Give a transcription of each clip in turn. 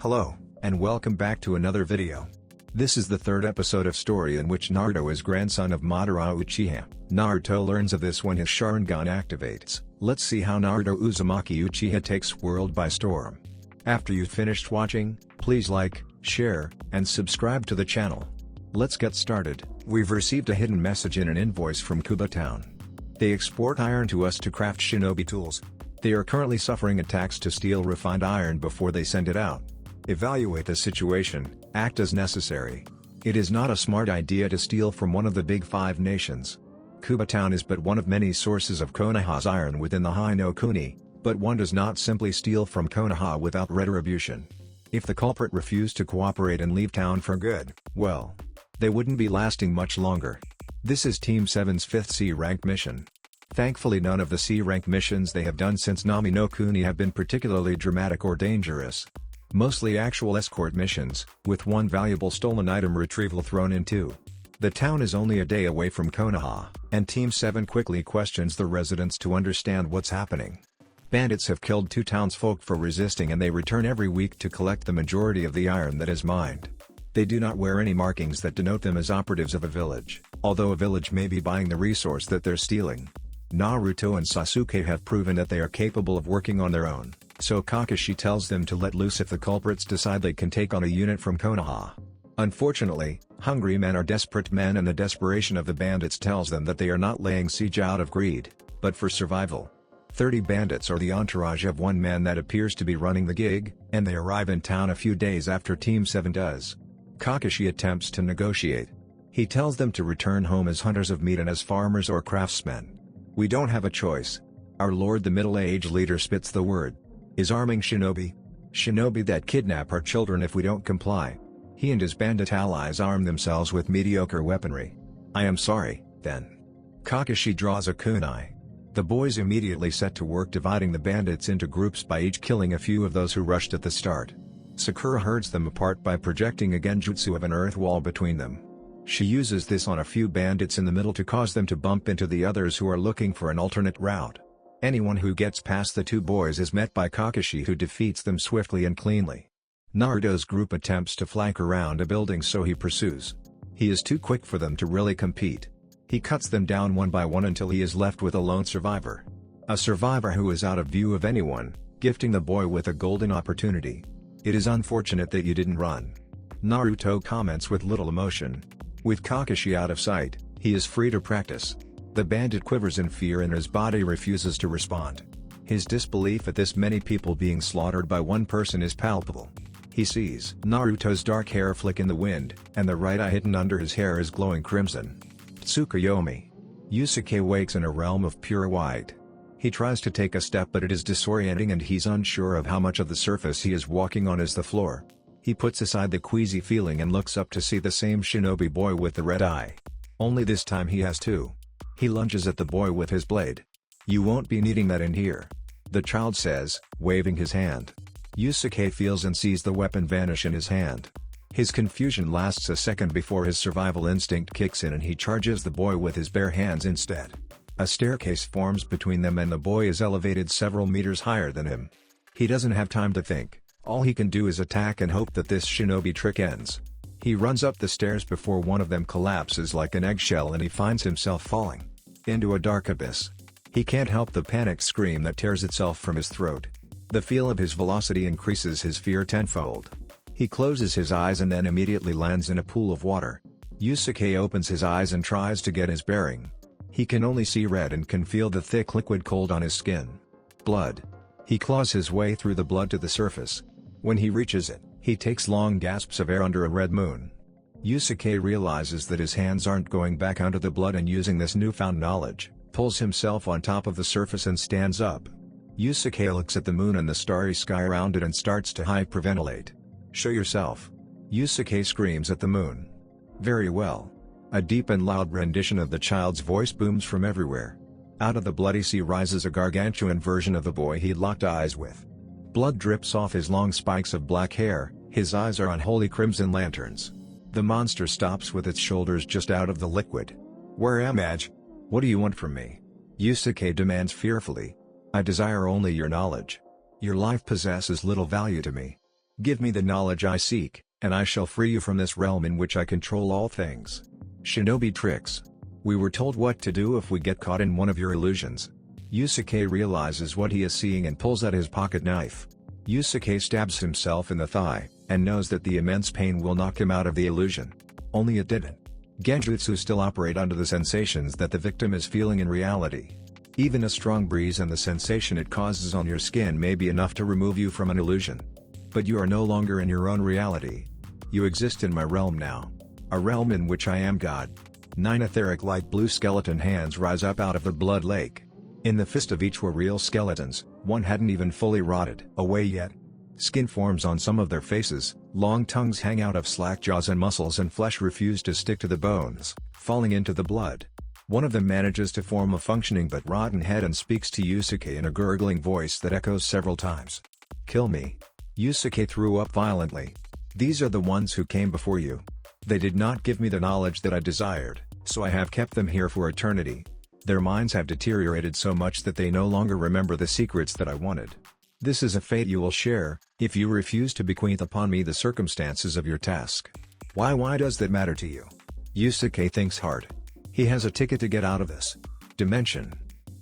Hello, and welcome back to another video. This is the third episode of story in which Naruto is grandson of Madara Uchiha. Naruto learns of this when his Sharingan activates. Let's see how Naruto Uzumaki Uchiha takes world by storm. After you've finished watching, please like, share, and subscribe to the channel. Let's get started. We've received a hidden message in an invoice from Kuba Town. They export iron to us to craft shinobi tools. They are currently suffering attacks to steal refined iron before they send it out. Evaluate the situation, act as necessary. It is not a smart idea to steal from one of the big five nations. Kuba Town is but one of many sources of Konoha's iron within the High no Kuni, but one does not simply steal from Konoha without retribution. If the culprit refused to cooperate and leave town for good, well, they wouldn't be lasting much longer. This is Team 7's 5th C-rank mission. Thankfully none of the C-rank missions they have done since Nami no Kuni have been particularly dramatic or dangerous. Mostly actual escort missions, with one valuable stolen item retrieval thrown in too. The town is only a day away from Konoha, and Team 7 quickly questions the residents to understand what's happening. Bandits have killed 2 townsfolk for resisting and they return every week to collect the majority of the iron that is mined. They do not wear any markings that denote them as operatives of a village, although a village may be buying the resource that they're stealing. Naruto and Sasuke have proven that they are capable of working on their own, so Kakashi tells them to let loose if the culprits decide they can take on a unit from Konoha. Unfortunately, hungry men are desperate men and the desperation of the bandits tells them that they are not laying siege out of greed, but for survival. 30 bandits are the entourage of one man that appears to be running the gig, and they arrive in town a few days after Team 7 does. Kakashi attempts to negotiate. He tells them to return home as hunters of meat and as farmers or craftsmen. We don't have a choice. Our lord the middle-aged leader spits the word. Is arming shinobi. Shinobi that kidnap our children if we don't comply. He and his bandit allies arm themselves with mediocre weaponry. I am sorry, then. Kakashi draws a kunai. The boys immediately set to work dividing the bandits into groups by each killing a few of those who rushed at the start. Sakura herds them apart by projecting a genjutsu of an earth wall between them. She uses this on a few bandits in the middle to cause them to bump into the others who are looking for an alternate route. Anyone who gets past the 2 boys is met by Kakashi who defeats them swiftly and cleanly. Naruto's group attempts to flank around a building so he pursues. He is too quick for them to really compete. He cuts them down one by one until he is left with a lone survivor. A survivor who is out of view of anyone, gifting the boy with a golden opportunity. It is unfortunate that you didn't run. Naruto comments with little emotion. With Kakashi out of sight, he is free to practice. The bandit quivers in fear and his body refuses to respond. His disbelief at this many people being slaughtered by one person is palpable. He sees Naruto's dark hair flick in the wind, and the right eye hidden under his hair is glowing crimson. Tsukuyomi. Yusuke wakes in a realm of pure white. He tries to take a step but it is disorienting and he's unsure of how much of the surface he is walking on is the floor. He puts aside the queasy feeling and looks up to see the same shinobi boy with the red eye. Only this time he has 2. He lunges at the boy with his blade. You won't be needing that in here. The child says, waving his hand. Yusuke feels and sees the weapon vanish in his hand. His confusion lasts a second before his survival instinct kicks in and he charges the boy with his bare hands instead. A staircase forms between them and the boy is elevated several meters higher than him. He doesn't have time to think. All he can do is attack and hope that this shinobi trick ends. He runs up the stairs before one of them collapses like an eggshell and he finds himself falling into a dark abyss. He can't help the panic scream that tears itself from his throat. The feel of his velocity increases his fear tenfold. He closes his eyes and then immediately lands in a pool of water. Yusuke opens his eyes and tries to get his bearing. He can only see red and can feel the thick liquid cold on his skin. Blood. He claws his way through the blood to the surface. When he reaches it, he takes long gasps of air under a red moon. Yusuke realizes that his hands aren't going back under the blood and using this newfound knowledge, pulls himself on top of the surface and stands up. Yusuke looks at the moon and the starry sky around it and starts to hyperventilate. Show yourself. Yusuke screams at the moon. Very well. A deep and loud rendition of the child's voice booms from everywhere. Out of the bloody sea rises a gargantuan version of the boy he locked eyes with. Blood drips off his long spikes of black hair, his eyes are unholy crimson lanterns. The monster stops with its shoulders just out of the liquid. Where am I? What do you want from me? Yusuke demands fearfully. I desire only your knowledge. Your life possesses little value to me. Give me the knowledge I seek, and I shall free you from this realm in which I control all things. Shinobi tricks. We were told what to do if we get caught in one of your illusions. Yusuke realizes what he is seeing and pulls out his pocket knife. Yusuke stabs himself in the thigh, and knows that the immense pain will knock him out of the illusion. Only it didn't. Genjutsu still operate under the sensations that the victim is feeling in reality. Even a strong breeze and the sensation it causes on your skin may be enough to remove you from an illusion. But you are no longer in your own reality. You exist in my realm now. A realm in which I am God. 9 etheric light blue skeleton hands rise up out of the blood lake. In the fist of each were real skeletons, one hadn't even fully rotted away yet. Skin forms on some of their faces, long tongues hang out of slack jaws and muscles and flesh refuse to stick to the bones, falling into the blood. One of them manages to form a functioning but rotten head and speaks to Yusuke in a gurgling voice that echoes several times. Kill me. Yusuke threw up violently. These are the ones who came before you. They did not give me the knowledge that I desired, so I have kept them here for eternity. Their minds have deteriorated so much that they no longer remember the secrets that I wanted. This is a fate you will share, if you refuse to bequeath upon me the circumstances of your task. Why does that matter to you? Yusuke thinks hard. He has a ticket to get out of this dimension.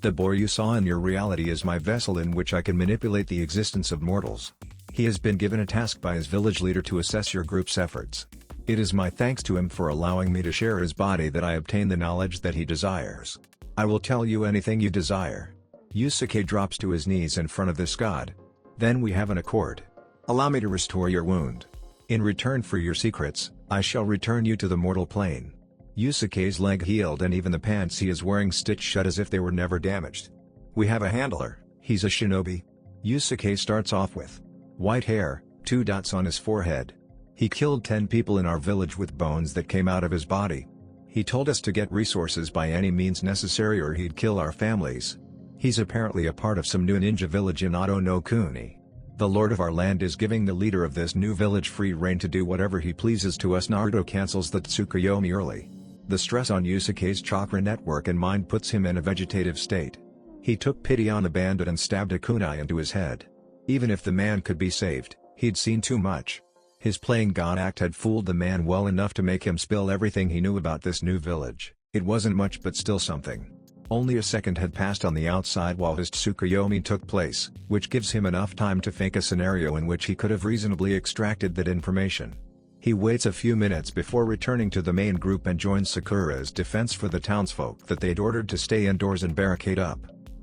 The boy you saw in your reality is my vessel in which I can manipulate the existence of mortals. He has been given a task by his village leader to assess your group's efforts. It is my thanks to him for allowing me to share his body that I obtain the knowledge that he desires. I will tell you anything you desire. Yusuke drops to his knees in front of this god. Then we have an accord. Allow me to restore your wound. In return for your secrets, I shall return you to the mortal plane. Yusuke's leg healed and even the pants he is wearing stitched shut as if they were never damaged. We have a handler, he's a shinobi. Yusuke starts off with white hair, 2 dots on his forehead. He killed 10 people in our village with bones that came out of his body. He told us to get resources by any means necessary or he'd kill our families. He's apparently a part of some new ninja village in Oto no Kuni. The lord of our land is giving the leader of this new village free reign to do whatever he pleases to us. Naruto cancels the Tsukuyomi early. The stress on Yusuke's chakra network and mind puts him in a vegetative state. He took pity on the bandit and stabbed a kunai into his head. Even if the man could be saved, he'd seen too much. His playing God act had fooled the man well enough to make him spill everything he knew about this new village. It wasn't much but still something. Only a second had passed on the outside while his Tsukuyomi took place, which gives him enough time to fake a scenario in which he could have reasonably extracted that information. He waits a few minutes before returning to the main group and joins Sakura's defense for the townsfolk that they'd ordered to stay indoors and barricade up.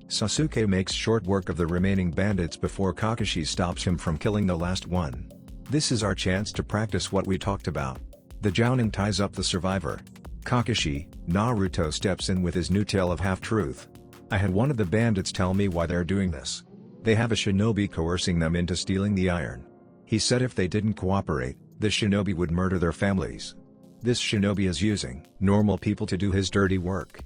Sasuke makes short work of the remaining bandits before Kakashi stops him from killing the last one. This is our chance to practice what we talked about. The Jounin ties up the survivor. Kakashi, Naruto steps in with his new tale of half-truth. I had one of the bandits tell me why they're doing this. They have a shinobi coercing them into stealing the iron. He said if they didn't cooperate, the shinobi would murder their families. This shinobi is using normal people to do his dirty work.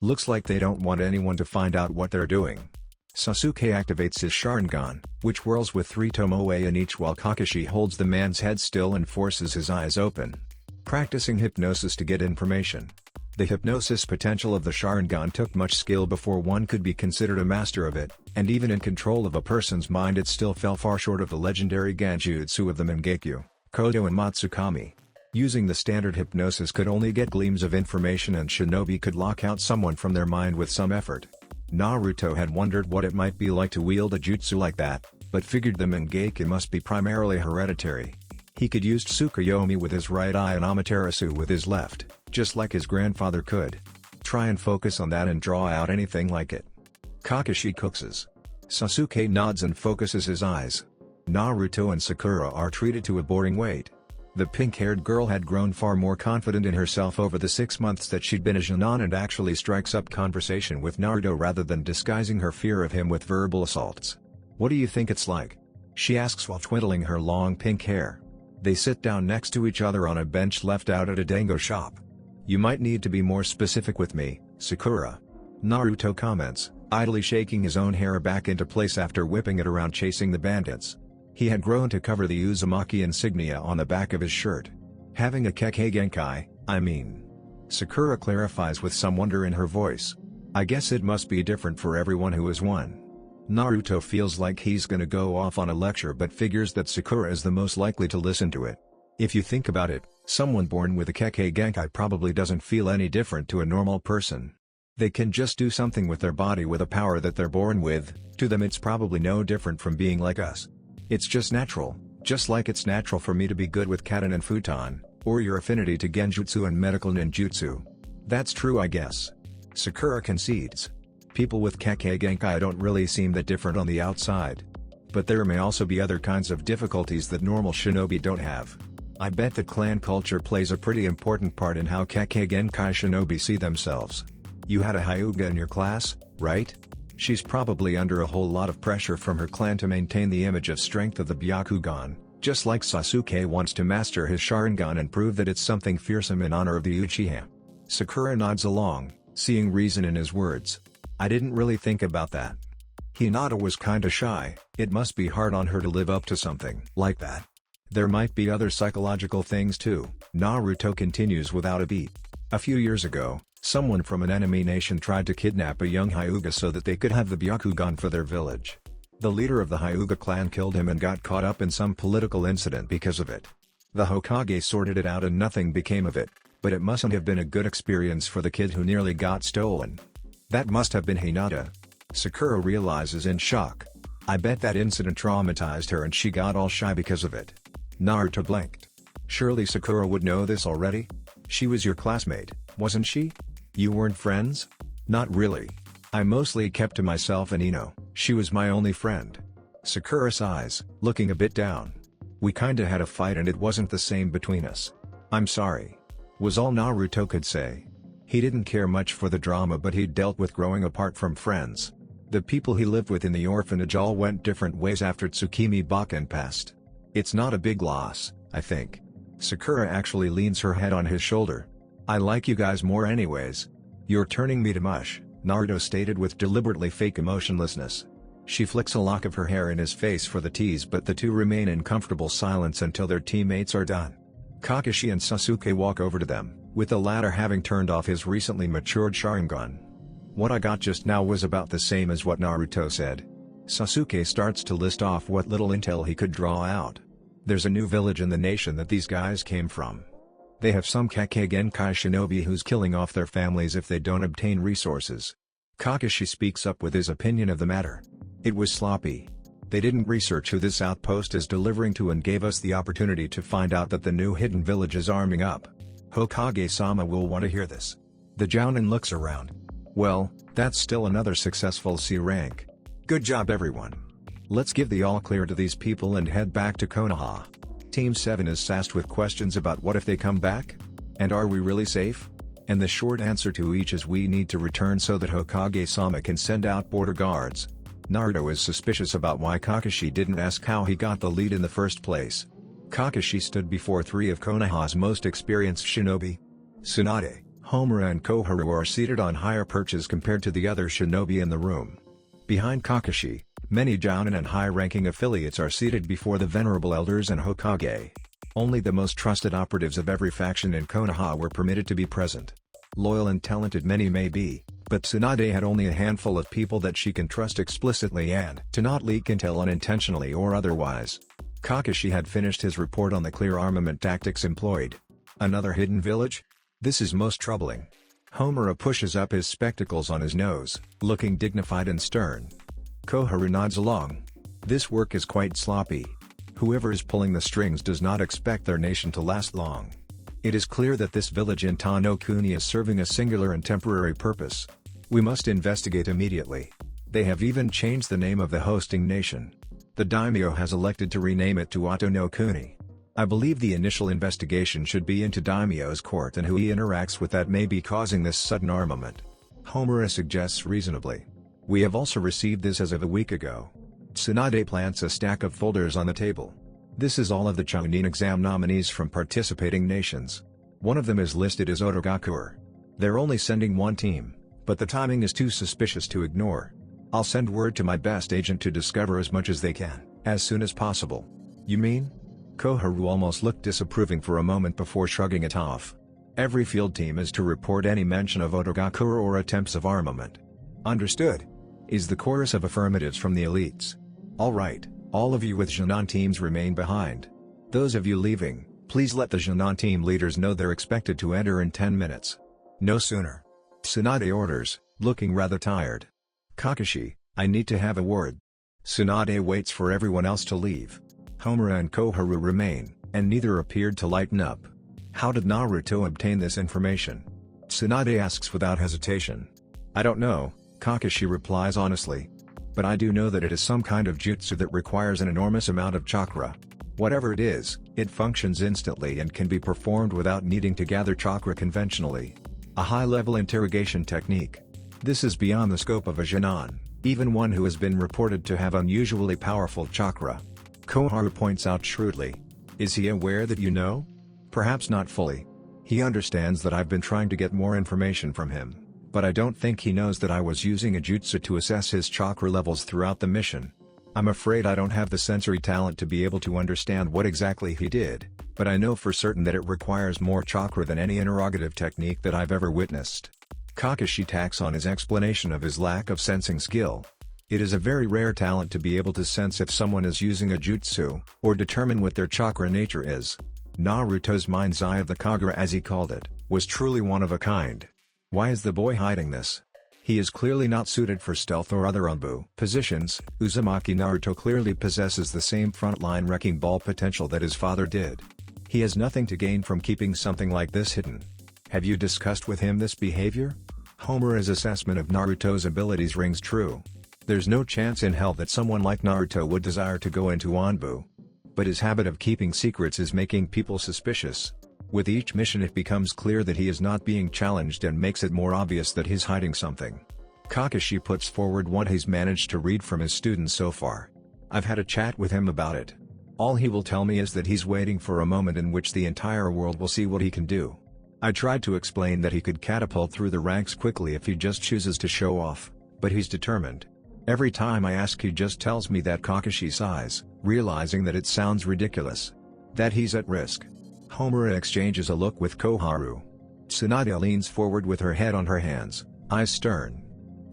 Looks like they don't want anyone to find out what they're doing. Sasuke activates his Sharingan, which whirls with 3 tomoe in each while Kakashi holds the man's head still and forces his eyes open. Practicing hypnosis to get information. The hypnosis potential of the Sharingan took much skill before one could be considered a master of it, and even in control of a person's mind it still fell far short of the legendary Genjutsu of the Mangekyo, Kodo and Matsukami. Using the standard hypnosis could only get gleams of information and shinobi could lock out someone from their mind with some effort. Naruto had wondered what it might be like to wield a jutsu like that, but figured the Mangekyo must be primarily hereditary. He could use Tsukuyomi with his right eye and Amaterasu with his left, just like his grandfather could. Try and focus on that and draw out anything like it. Kakashi coaxes. Sasuke nods and focuses his eyes. Naruto and Sakura are treated to a boring wait. The pink-haired girl had grown far more confident in herself over the 6 months that she'd been a Jonin and actually strikes up conversation with Naruto rather than disguising her fear of him with verbal assaults. What do you think it's like? She asks while twiddling her long pink hair. They sit down next to each other on a bench left out at a dango shop. You might need to be more specific with me, Sakura. Naruto comments, idly shaking his own hair back into place after whipping it around chasing the bandits. He had grown to cover the Uzumaki insignia on the back of his shirt. Having a Kekkei Genkai, I mean. Sakura clarifies with some wonder in her voice. I guess it must be different for everyone who is one. Naruto feels like he's gonna go off on a lecture but figures that Sakura is the most likely to listen to it. If you think about it, someone born with a Kekkei Genkai probably doesn't feel any different to a normal person. They can just do something with their body with a power that they're born with. To them it's probably no different from being like us. It's just natural, just like it's natural for me to be good with Katen and Futon, or your affinity to Genjutsu and medical ninjutsu. That's true, I guess. Sakura concedes. People with Kekkei Genkai don't really seem that different on the outside. But there may also be other kinds of difficulties that normal shinobi don't have. I bet that clan culture plays a pretty important part in how Kekkei Genkai shinobi see themselves. You had a Hyuga in your class, right? She's probably under a whole lot of pressure from her clan to maintain the image of strength of the Byakugan, just like Sasuke wants to master his Sharingan and prove that it's something fearsome in honor of the Uchiha. Sakura nods along, seeing reason in his words. I didn't really think about that. Hinata was kinda shy, it must be hard on her to live up to something like that. There might be other psychological things too, Naruto continues without a beat. A few years ago, someone from an enemy nation tried to kidnap a young Hyuga so that they could have the Byakugan for their village. The leader of the Hyuga clan killed him and got caught up in some political incident because of it. The Hokage sorted it out and nothing became of it, but it mustn't have been a good experience for the kid who nearly got stolen. That must have been Hinata. Sakura realizes in shock. I bet that incident traumatized her and she got all shy because of it. Naruto blinked. Surely Sakura would know this already? She was your classmate, wasn't she? You weren't friends? Not really. I mostly kept to myself and Ino, she was my only friend. Sakura sighs, looking a bit down. We kinda had a fight and it wasn't the same between us. I'm sorry. Was all Naruto could say. He didn't care much for the drama but he'd dealt with growing apart from friends. The people he lived with in the orphanage all went different ways after Tsukimi Bakken passed. It's not a big loss, I think. Sakura actually leans her head on his shoulder. I like you guys more anyways. You're turning me to mush, Naruto stated with deliberately fake emotionlessness. She flicks a lock of her hair in his face for the tease but the two remain in comfortable silence until their teammates are done. Kakashi and Sasuke walk over to them, with the latter having turned off his recently matured Sharingan. What I got just now was about the same as what Naruto said. Sasuke starts to list off what little intel he could draw out. There's a new village in the nation that these guys came from. They have some Kekkei Genkai shinobi who's killing off their families if they don't obtain resources. Kakashi speaks up with his opinion of the matter. It was sloppy. They didn't research who this outpost is delivering to and gave us the opportunity to find out that the new hidden village is arming up. Hokage-sama will want to hear this. The Jounin looks around. Well, that's still another successful C rank. Good job everyone. Let's give the all clear to these people and head back to Konoha. Team 7 is sassed with questions about what if they come back? And are we really safe? And the short answer to each is we need to return so that Hokage-sama can send out border guards. Naruto is suspicious about why Kakashi didn't ask how he got the lead in the first place. Kakashi stood before three of Konoha's most experienced shinobi. Tsunade, Homura and Koharu are seated on higher perches compared to the other shinobi in the room. Behind Kakashi, many Jounin and high-ranking affiliates are seated before the venerable elders and Hokage. Only the most trusted operatives of every faction in Konoha were permitted to be present. Loyal and talented many may be, but Tsunade had only a handful of people that she can trust explicitly and to not leak intel unintentionally or otherwise. Kakashi had finished his report on the clear armament tactics employed. Another hidden village? This is most troubling. Homura pushes up his spectacles on his nose, looking dignified and stern. Koharu nods along. This work is quite sloppy. Whoever is pulling the strings does not expect their nation to last long. It is clear that this village in Tano-kuni is serving a singular and temporary purpose. We must investigate immediately. They have even changed the name of the hosting nation. The daimyo has elected to rename it to Oto-no-kuni. I believe the initial investigation should be into daimyo's court and who he interacts with that may be causing this sudden armament. Homura suggests reasonably. We have also received this as of a week ago. Tsunade plants a stack of folders on the table. This is all of the Chunin exam nominees from participating nations. One of them is listed as Otogakuer. They're only sending one team, but the timing is too suspicious to ignore. I'll send word to my best agent to discover as much as they can, as soon as possible. You mean? Koharu almost looked disapproving for a moment before shrugging it off. Every field team is to report any mention of Otogakuer or attempts of armament. Understood. is the chorus of affirmatives from the elites. Alright, all of you with Jinan teams remain behind. Those of you leaving, please let the Jinan team leaders know they're expected to enter in 10 minutes. No sooner. Tsunade orders, looking rather tired. Kakashi, I need to have a word. Tsunade waits for everyone else to leave. Homura and Koharu remain, and neither appeared to lighten up. How did Naruto obtain this information? Tsunade asks without hesitation. I don't know, Kakashi replies honestly. But I do know that it is some kind of jutsu that requires an enormous amount of chakra. Whatever it is, it functions instantly and can be performed without needing to gather chakra conventionally. A high-level interrogation technique. This is beyond the scope of a Jinan, even one who has been reported to have unusually powerful chakra. Koharu points out shrewdly. Is he aware that you know? Perhaps not fully. He understands that I've been trying to get more information from him, but I don't think he knows that I was using a jutsu to assess his chakra levels throughout the mission. I'm afraid I don't have the sensory talent to be able to understand what exactly he did, but I know for certain that it requires more chakra than any interrogative technique that I've ever witnessed. Kakashi tacks on his explanation of his lack of sensing skill. It is a very rare talent to be able to sense if someone is using a jutsu, or determine what their chakra nature is. Naruto's mind's eye of the Kagura, as he called it, was truly one of a kind. Why is the boy hiding this? He is clearly not suited for stealth or other onbu positions. Uzumaki Naruto clearly possesses the same frontline wrecking ball potential that his father did. He has nothing to gain from keeping something like this hidden. Have you discussed with him this behavior? Homura's assessment of Naruto's abilities rings true. There's no chance in hell that someone like Naruto would desire to go into onbu. But his habit of keeping secrets is making people suspicious. With each mission it becomes clear that he is not being challenged and makes it more obvious that he's hiding something. Kakashi puts forward what he's managed to read from his students so far. I've had a chat with him about it. All he will tell me is that he's waiting for a moment in which the entire world will see what he can do. I tried to explain that he could catapult through the ranks quickly if he just chooses to show off, but he's determined. Every time I ask he just tells me that Kakashi sighs, realizing that it sounds ridiculous. That he's at risk. Homura exchanges a look with Koharu. Tsunade leans forward with her head on her hands, eyes stern.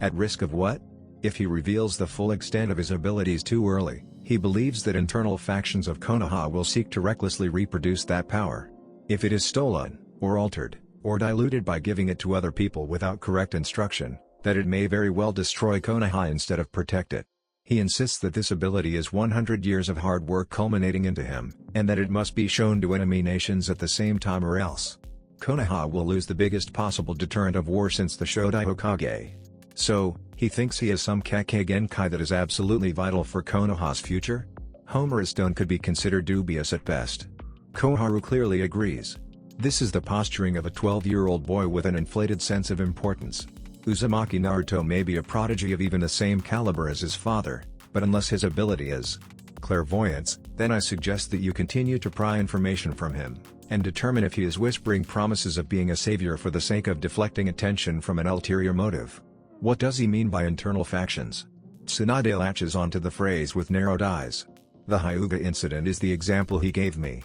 At risk of what? If he reveals the full extent of his abilities too early, he believes that internal factions of Konoha will seek to recklessly reproduce that power. If it is stolen, or altered, or diluted by giving it to other people without correct instruction, that it may very well destroy Konoha instead of protect it. He insists that this ability is 100 years of hard work culminating into him, and that it must be shown to enemy nations at the same time or else Konoha will lose the biggest possible deterrent of war since the Shodai Hokage. So, he thinks he has some Kekkei Genkai that is absolutely vital for Konoha's future? Homura's tone could be considered dubious at best. Koharu clearly agrees. This is the posturing of a 12-year-old boy with an inflated sense of importance. Uzumaki Naruto may be a prodigy of even the same caliber as his father, but unless his ability is clairvoyance, then I suggest that you continue to pry information from him, and determine if he is whispering promises of being a savior for the sake of deflecting attention from an ulterior motive. What does he mean by internal factions? Tsunade latches onto the phrase with narrowed eyes. The Hyuga incident is the example he gave me.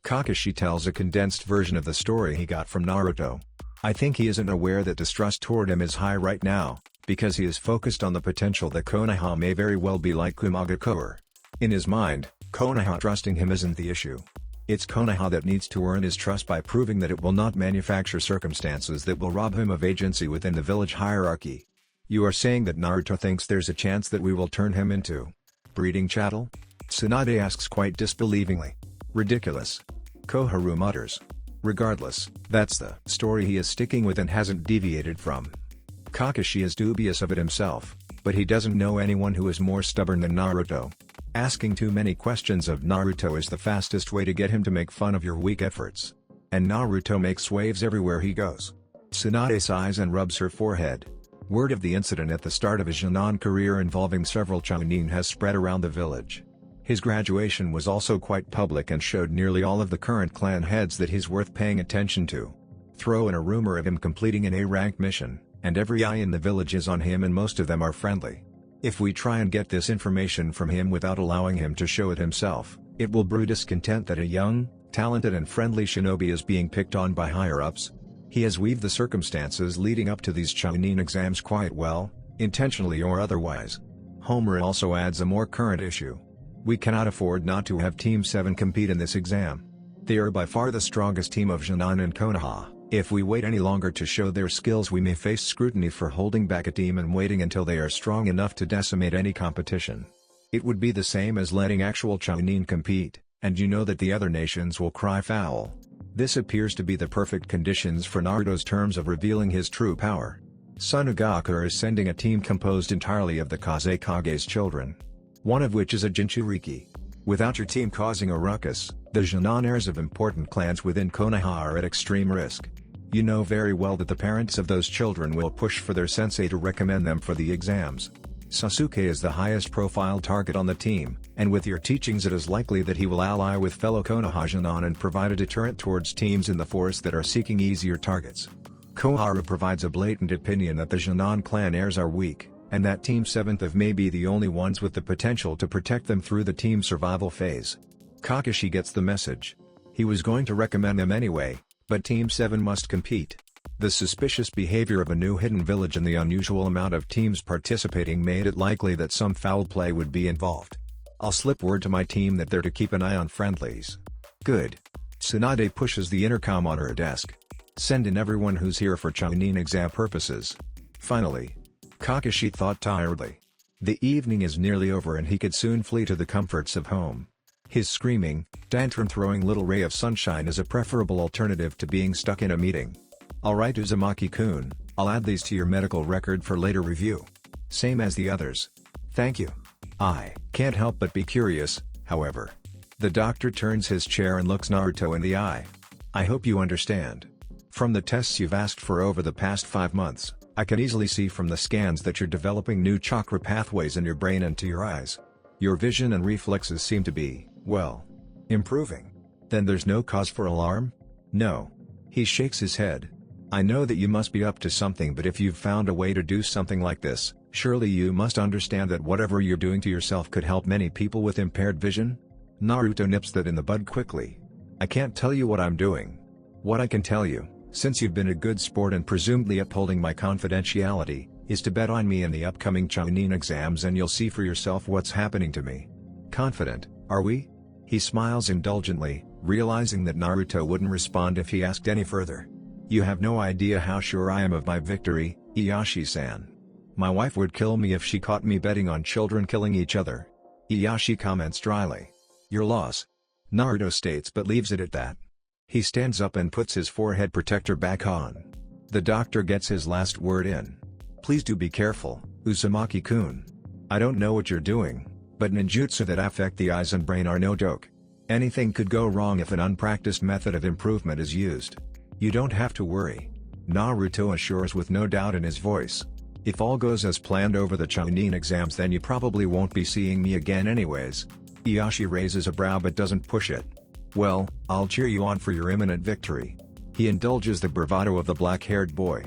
Kakashi tells a condensed version of the story he got from Naruto. I think he isn't aware that distrust toward him is high right now, because he is focused on the potential that Konoha may very well be like Kumagakure. In his mind, Konoha trusting him isn't the issue. It's Konoha that needs to earn his trust by proving that it will not manufacture circumstances that will rob him of agency within the village hierarchy. You are saying that Naruto thinks there's a chance that we will turn him into breeding chattel? Tsunade asks quite disbelievingly. Ridiculous. Koharu mutters. Regardless, that's the story he is sticking with and hasn't deviated from. Kakashi is dubious of it himself, but he doesn't know anyone who is more stubborn than Naruto. Asking too many questions of Naruto is the fastest way to get him to make fun of your weak efforts. And Naruto makes waves everywhere he goes. Tsunade sighs and rubs her forehead. Word of the incident at the start of his Jinan career involving several Chunin has spread around the village. His graduation was also quite public and showed nearly all of the current clan heads that he's worth paying attention to. Throw in a rumor of him completing an A-rank mission, and every eye in the village is on him and most of them are friendly. If we try and get this information from him without allowing him to show it himself, it will brew discontent that a young, talented and friendly shinobi is being picked on by higher-ups. He has weaved the circumstances leading up to these Chunin exams quite well. intentionally or otherwise. Homer also adds a more current issue. We cannot afford not to have Team 7 compete in this exam. They are by far the strongest team of Junon and Konoha. If we wait any longer to show their skills, we may face scrutiny for holding back a team and waiting until they are strong enough to decimate any competition. It would be the same as letting actual Chunin compete, and you know that the other nations will cry foul. This appears to be the perfect conditions for Naruto's terms of revealing his true power. Sunagaku is sending a team composed entirely of the Kazekage's children, one of which is a Jinchuriki. Without your team causing a ruckus, the Junon heirs of important clans within Konoha are at extreme risk. You know very well that the parents of those children will push for their sensei to recommend them for the exams. Sasuke is the highest profile target on the team, and with your teachings it is likely that he will ally with fellow Konoha Junon and provide a deterrent towards teams in the forest that are seeking easier targets. Koharu provides a blatant opinion that the Junon clan heirs are weak, and that Team 7th may be the only ones with the potential to protect them through the team survival phase. Kakashi gets the message. He was going to recommend them anyway, but Team 7 must compete. The suspicious behavior of a new hidden village and the unusual amount of teams participating made it likely that some foul play would be involved. I'll slip word to my team that they're to keep an eye on friendlies. Good. Tsunade pushes the intercom on her desk. Send in everyone who's here for Chunin exam purposes. Finally. Kakashi thought tiredly. The evening is nearly over and he could soon flee to the comforts of home. His screaming, tantrum-throwing little ray of sunshine is a preferable alternative to being stuck in a meeting. Alright Uzumaki-kun, I'll add these to your medical record for later review. Same as the others. Thank you. I can't help but be curious, however. The doctor turns his chair and looks Naruto in the eye. I hope you understand. From the tests you've asked for over the past 5 months, I can easily see from the scans that you're developing new chakra pathways in your brain and to your eyes. Your vision and reflexes seem to be, well, improving. Then there's no cause for alarm? No. He shakes his head. I know that you must be up to something, but if you've found a way to do something like this, surely you must understand that whatever you're doing to yourself could help many people with impaired vision? Naruto nips that in the bud quickly. I can't tell you what I'm doing. What I can tell you, since you've been a good sport and presumably upholding my confidentiality, is to bet on me in the upcoming Chunin exams and you'll see for yourself what's happening to me. Confident, are we? He smiles indulgently, realizing that Naruto wouldn't respond if he asked any further. You have no idea how sure I am of my victory, Ieyashi-san. My wife would kill me if she caught me betting on children killing each other. Ieyashi comments dryly. Your loss. Naruto states but leaves it at that. He stands up and puts his forehead protector back on. The doctor gets his last word in. Please do be careful, Uzumaki-kun. I don't know what you're doing, but ninjutsu that affect the eyes and brain are no joke. Anything could go wrong if an unpracticed method of improvement is used. You don't have to worry. Naruto assures with no doubt in his voice. If all goes as planned over the Chunin exams, then you probably won't be seeing me again anyways. Ieyashi raises a brow but doesn't push it. Well, I'll cheer you on for your imminent victory. He indulges the bravado of the black-haired boy.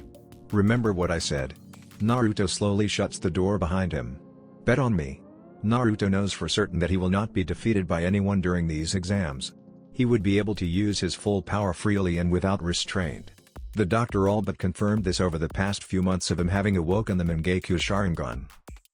Remember what I said. Naruto slowly shuts the door behind him. Bet on me. Naruto knows for certain that he will not be defeated by anyone during these exams. He would be able to use his full power freely and without restraint. The doctor all but confirmed this over the past few months of him having awoken the Mangekyou Sharingan.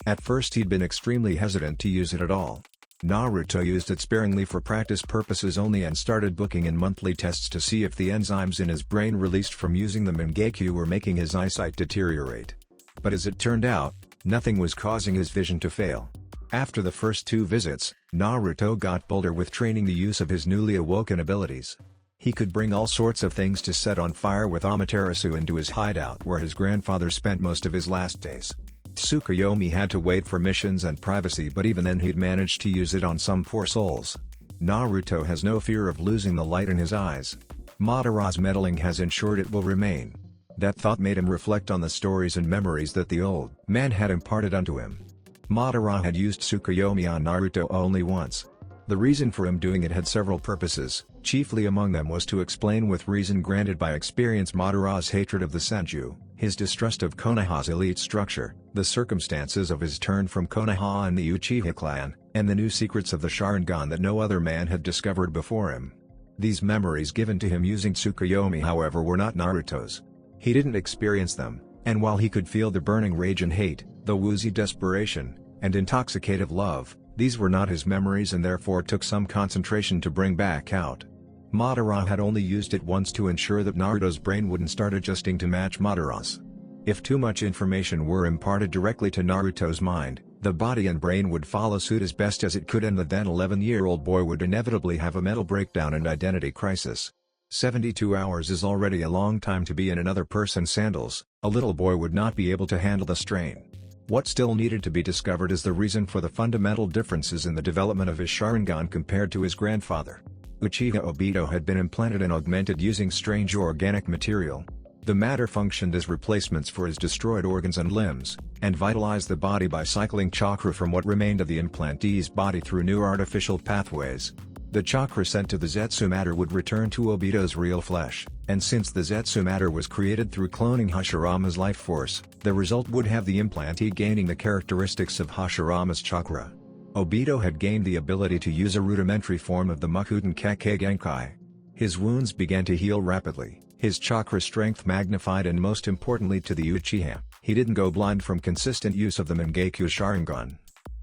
At first he'd been extremely hesitant to use it at all. Naruto used it sparingly for practice purposes only and started booking in monthly tests to see if the enzymes in his brain released from using the Mangekyou were making his eyesight deteriorate. But as it turned out, nothing was causing his vision to fail. After the first 2 visits, Naruto got bolder with training the use of his newly awoken abilities. He could bring all sorts of things to set on fire with Amaterasu into his hideout where his grandfather spent most of his last days. Tsukuyomi had to wait for missions and privacy, but even then he'd managed to use it on some poor souls. Naruto has no fear of losing the light in his eyes. Madara's meddling has ensured it will remain. That thought made him reflect on the stories and memories that the old man had imparted unto him. Madara had used Tsukuyomi on Naruto only once. The reason for him doing it had several purposes, chiefly among them was to explain with reason granted by experience Madara's hatred of the Senju, his distrust of Konoha's elite structure, the circumstances of his turn from Konoha and the Uchiha clan, and the new secrets of the Sharingan that no other man had discovered before him. These memories given to him using Tsukuyomi, however, were not Naruto's. He didn't experience them, and while he could feel the burning rage and hate, The woozy desperation, and intoxicative love, these were not his memories and therefore took some concentration to bring back out. Madara had only used it once to ensure that Naruto's brain wouldn't start adjusting to match Madara's. If too much information were imparted directly to Naruto's mind, the body and brain would follow suit as best as it could and the then 11-year-old boy would inevitably have a mental breakdown and identity crisis. 72 hours is already a long time to be in another person's sandals. A little boy would not be able to handle the strain. What still needed to be discovered is the reason for the fundamental differences in the development of his Sharingan compared to his grandfather. Uchiha Obito had been implanted and augmented using strange organic material. The matter functioned as replacements for his destroyed organs and limbs, and vitalized the body by cycling chakra from what remained of the implantee's body through new artificial pathways. The chakra sent to the Zetsu matter would return to Obito's real flesh, and since the Zetsu matter was created through cloning Hashirama's life force, the result would have the implantee gaining the characteristics of Hashirama's chakra. Obito had gained the ability to use a rudimentary form of the Mukuten Kekkei Genkai. His wounds began to heal rapidly, his chakra strength magnified and most importantly to the Uchiha, he didn't go blind from consistent use of the Mangekyo Sharingan.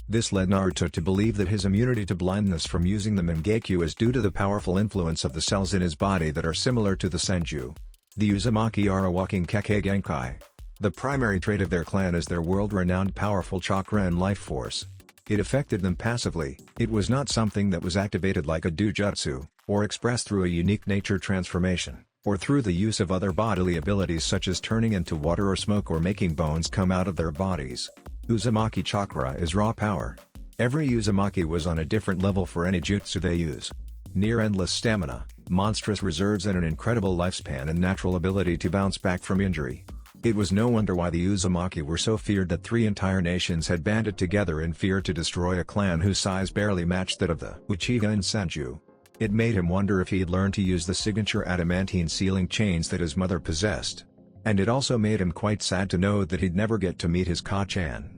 This led Naruto to believe that his immunity to blindness from using the Mangekyo is due to the powerful influence of the cells in his body that are similar to the Senju. The Uzumaki are a walking Kekkei Genkai. The primary trait of their clan is their world-renowned powerful chakra and life force. It affected them passively, it was not something that was activated like a dujutsu, or expressed through a unique nature transformation, or through the use of other bodily abilities such as turning into water or smoke or making bones come out of their bodies. Uzumaki chakra is raw power. Every Uzumaki was on a different level for any jutsu they use. Near endless stamina, monstrous reserves and an incredible lifespan and natural ability to bounce back from injury. It was no wonder why the Uzumaki were so feared that 3 entire nations had banded together in fear to destroy a clan whose size barely matched that of the Uchiha and Senju. It made him wonder if he had learned to use the signature adamantine sealing chains that his mother possessed. And it also made him quite sad to know that he'd never get to meet his Ka-chan.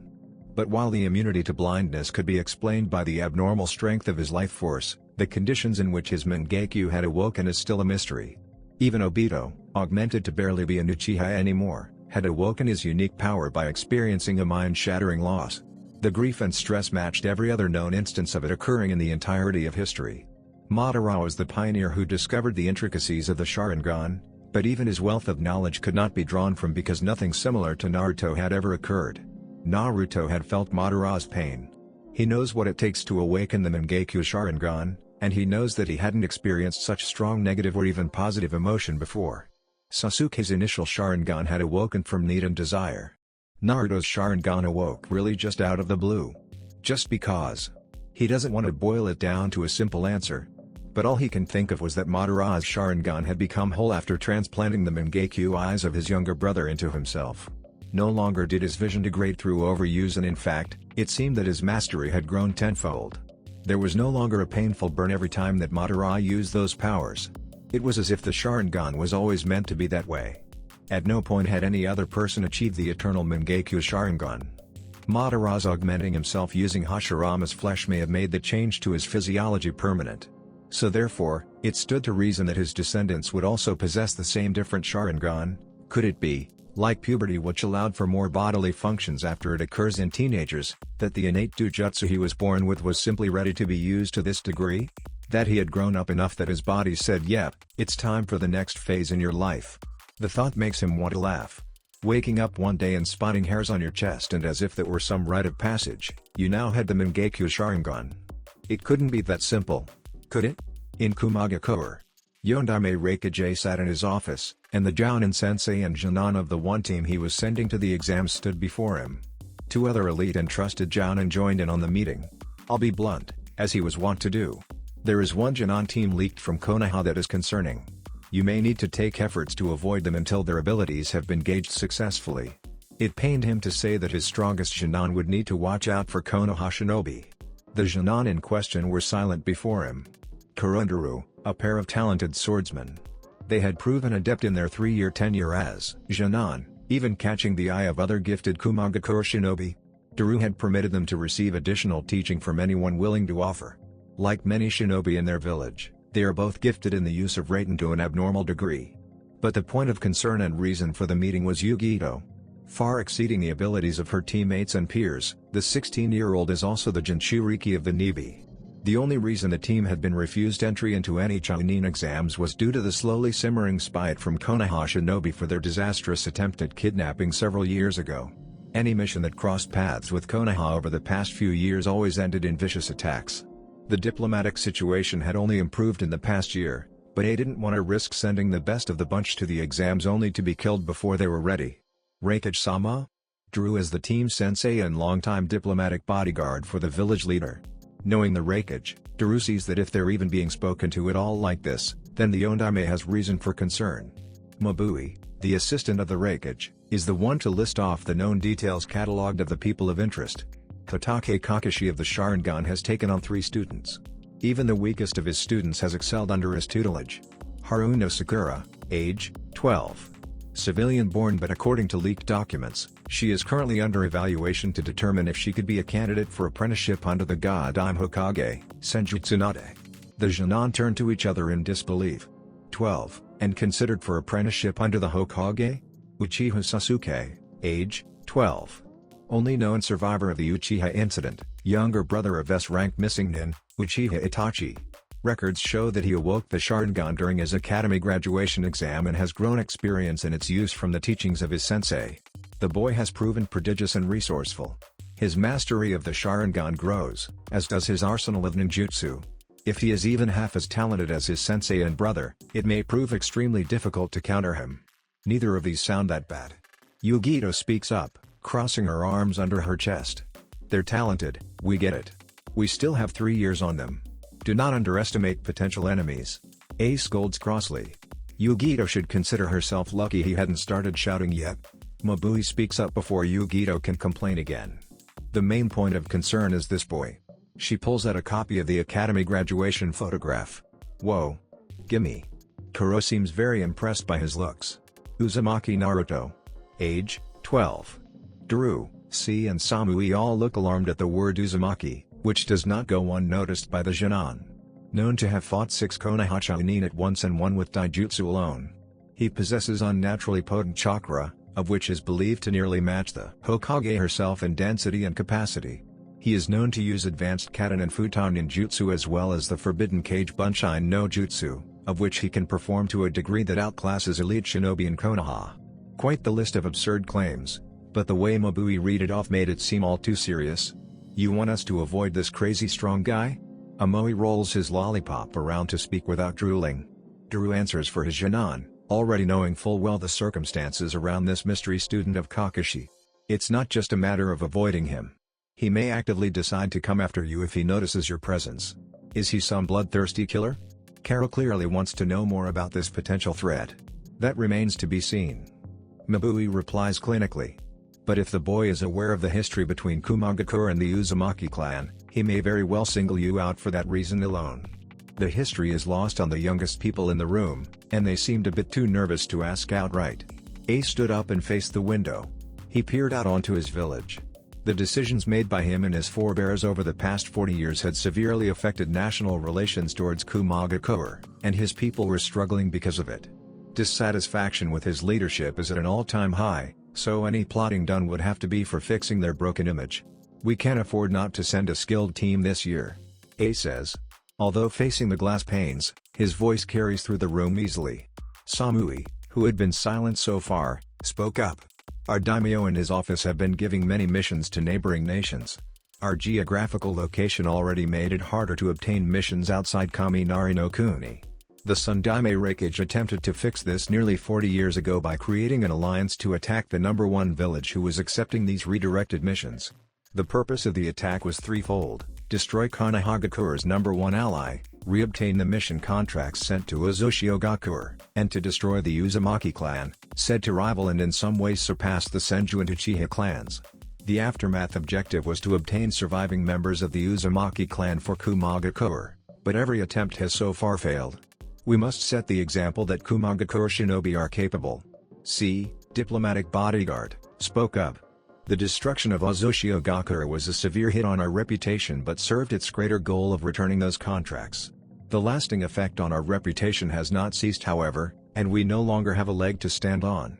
But while the immunity to blindness could be explained by the abnormal strength of his life force, the conditions in which his Mangekyo had awoken is still a mystery. Even Obito, augmented to barely be an Uchiha anymore, had awoken his unique power by experiencing a mind-shattering loss. The grief and stress matched every other known instance of it occurring in the entirety of history. Madara was the pioneer who discovered the intricacies of the Sharingan, but even his wealth of knowledge could not be drawn from because nothing similar to Naruto had ever occurred. Naruto had felt Madara's pain. He knows what it takes to awaken the Mangekyo Sharingan, and he knows that he hadn't experienced such strong negative or even positive emotion before. Sasuke's initial Sharingan had awoken from need and desire. Naruto's Sharingan awoke really just out of the blue. Just because. He doesn't want to boil it down to a simple answer. But all he can think of was that Madara's Sharingan had become whole after transplanting the Mangekyo eyes of his younger brother into himself. No longer did his vision degrade through overuse and in fact, it seemed that his mastery had grown tenfold. There was no longer a painful burn every time that Madara used those powers. It was as if the Sharingan was always meant to be that way. At no point had any other person achieved the eternal Mangekyo Sharingan. Madara's augmenting himself using Hashirama's flesh may have made the change to his physiology permanent. So therefore, it stood to reason that his descendants would also possess the same different Sharingan. Could it be, like puberty which allowed for more bodily functions after it occurs in teenagers, that the innate dujutsu he was born with was simply ready to be used to this degree? That he had grown up enough that his body said yep, it's time for the next phase in your life. The thought makes him want to laugh. Waking up one day and spotting hairs on your chest and as if that were some rite of passage, you now had the Mangekyo Sharingan. It couldn't be that simple. Could it? In Kumagakure, Yondaime Reikage sat in his office, and the Jounin sensei and Jinan of the one team he was sending to the exams stood before him. 2 other elite and trusted Jounin joined in on the meeting. I'll be blunt, as he was wont to do. There is one Jinan team leaked from Konoha that is concerning. You may need to take efforts to avoid them until their abilities have been gauged successfully. It pained him to say that his strongest Jinan would need to watch out for Konoha Shinobi. The Jinan in question were silent before him. Kurunduru, a pair of talented swordsmen. They had proven adept in their 3-year tenure as Jinan, even catching the eye of other gifted Kumagakure shinobi. Daru had permitted them to receive additional teaching from anyone willing to offer. Like many shinobi in their village, they are both gifted in the use of Raiten to an abnormal degree. But the point of concern and reason for the meeting was Yu-Gi-Oh! Far exceeding the abilities of her teammates and peers, the 16-year-old is also the Jinchuriki of the Navy. The only reason the team had been refused entry into any Chunin exams was due to the slowly simmering spite from Konoha Shinobi for their disastrous attempt at kidnapping several years ago. Any mission that crossed paths with Konoha over the past few years always ended in vicious attacks. The diplomatic situation had only improved in the past year, but A didn't want to risk sending the best of the bunch to the exams only to be killed before they were ready. Reikage-sama? Drew is the team sensei and longtime diplomatic bodyguard for the village leader. Knowing the Reikage, Drew sees that if they're even being spoken to at all like this, then the Ondaime has reason for concern. Mabui, the assistant of the Reikage, is the one to list off the known details catalogued of the people of interest. Kotake Kakashi of the Sharingan has taken on 3 students. Even the weakest of his students has excelled under his tutelage. Haruno Sakura, age, 12. Civilian-born, but according to leaked documents, she is currently under evaluation to determine if she could be a candidate for apprenticeship under the God-Ime Hokage, Senjutsu Nade. The Genin turn to each other in disbelief. 12, and considered for apprenticeship under the Hokage? Uchiha Sasuke, age, 12. Only known survivor of the Uchiha incident, younger brother of S-rank missing nin, Uchiha Itachi. Records show that he awoke the Sharingan during his academy graduation exam and has grown experience in its use from the teachings of his sensei. The boy has proven prodigious and resourceful. His mastery of the Sharingan grows, as does his arsenal of ninjutsu. If he is even half as talented as his sensei and brother, it may prove extremely difficult to counter him. Neither of these sound that bad. Yugito speaks up, crossing her arms under her chest. They're talented, we get it. We still have 3 years on them. Do not underestimate potential enemies. A scolds crossly. Yugito should consider herself lucky he hadn't started shouting yet. Mabui speaks up before Yugito can complain again. The main point of concern is this boy. She pulls out a copy of the academy graduation photograph. Whoa. Gimme. Kuro seems very impressed by his looks. Uzumaki Naruto. Age, 12. Drew, C and Samui all look alarmed at the word Uzumaki, which does not go unnoticed by the Genin. Known to have fought 6 Konoha Chunin at once and 1 with Daijutsu alone. He possesses unnaturally potent chakra, of which is believed to nearly match the Hokage herself in density and capacity. He is known to use advanced Katen and Futon ninjutsu as well as the forbidden Kage Bunshin no Jutsu, of which he can perform to a degree that outclasses elite shinobi in Konoha. Quite the list of absurd claims, but the way Mabui read it off made it seem all too serious. You want us to avoid this crazy strong guy? Amoe rolls his lollipop around to speak without drooling. Drew answers for his Genin, already knowing full well the circumstances around this mystery student of Kakashi. It's not just a matter of avoiding him. He may actively decide to come after you if he notices your presence. Is he some bloodthirsty killer? Carol clearly wants to know more about this potential threat. That remains to be seen. Mabui replies clinically. But if the boy is aware of the history between Kumagakure and the Uzumaki clan, he may very well single you out for that reason alone. The history is lost on the youngest people in the room, and they seemed a bit too nervous to ask outright. Ace stood up and faced the window. He peered out onto his village. The decisions made by him and his forebears over the past 40 years had severely affected national relations towards Kumagakure, and his people were struggling because of it. Dissatisfaction with his leadership is at an all-time high, so any plotting done would have to be for fixing their broken image. We can't afford not to send a skilled team this year. A says. Although facing the glass panes, his voice carries through the room easily. Samui, who had been silent so far, spoke up. Our daimyo and his office have been giving many missions to neighboring nations. Our geographical location already made it harder to obtain missions outside Kaminari no Kuni. The Sundaime Reikage attempted to fix this nearly 40 years ago by creating an alliance to attack the number 1 village who was accepting these redirected missions. The purpose of the attack was threefold: destroy Konohagakure's number 1 ally, reobtain the mission contracts sent to Uzushio-gakure, and to destroy the Uzumaki clan, said to rival and in some ways surpass the Senju and Uchiha clans. The aftermath objective was to obtain surviving members of the Uzumaki clan for Kumagakure, but every attempt has so far failed. We must set the example that Kumagakure shinobi are capable. C, diplomatic bodyguard, spoke up. The destruction of Uzushio-gakure was a severe hit on our reputation but served its greater goal of returning those contracts. The lasting effect on our reputation has not ceased however, and we no longer have a leg to stand on.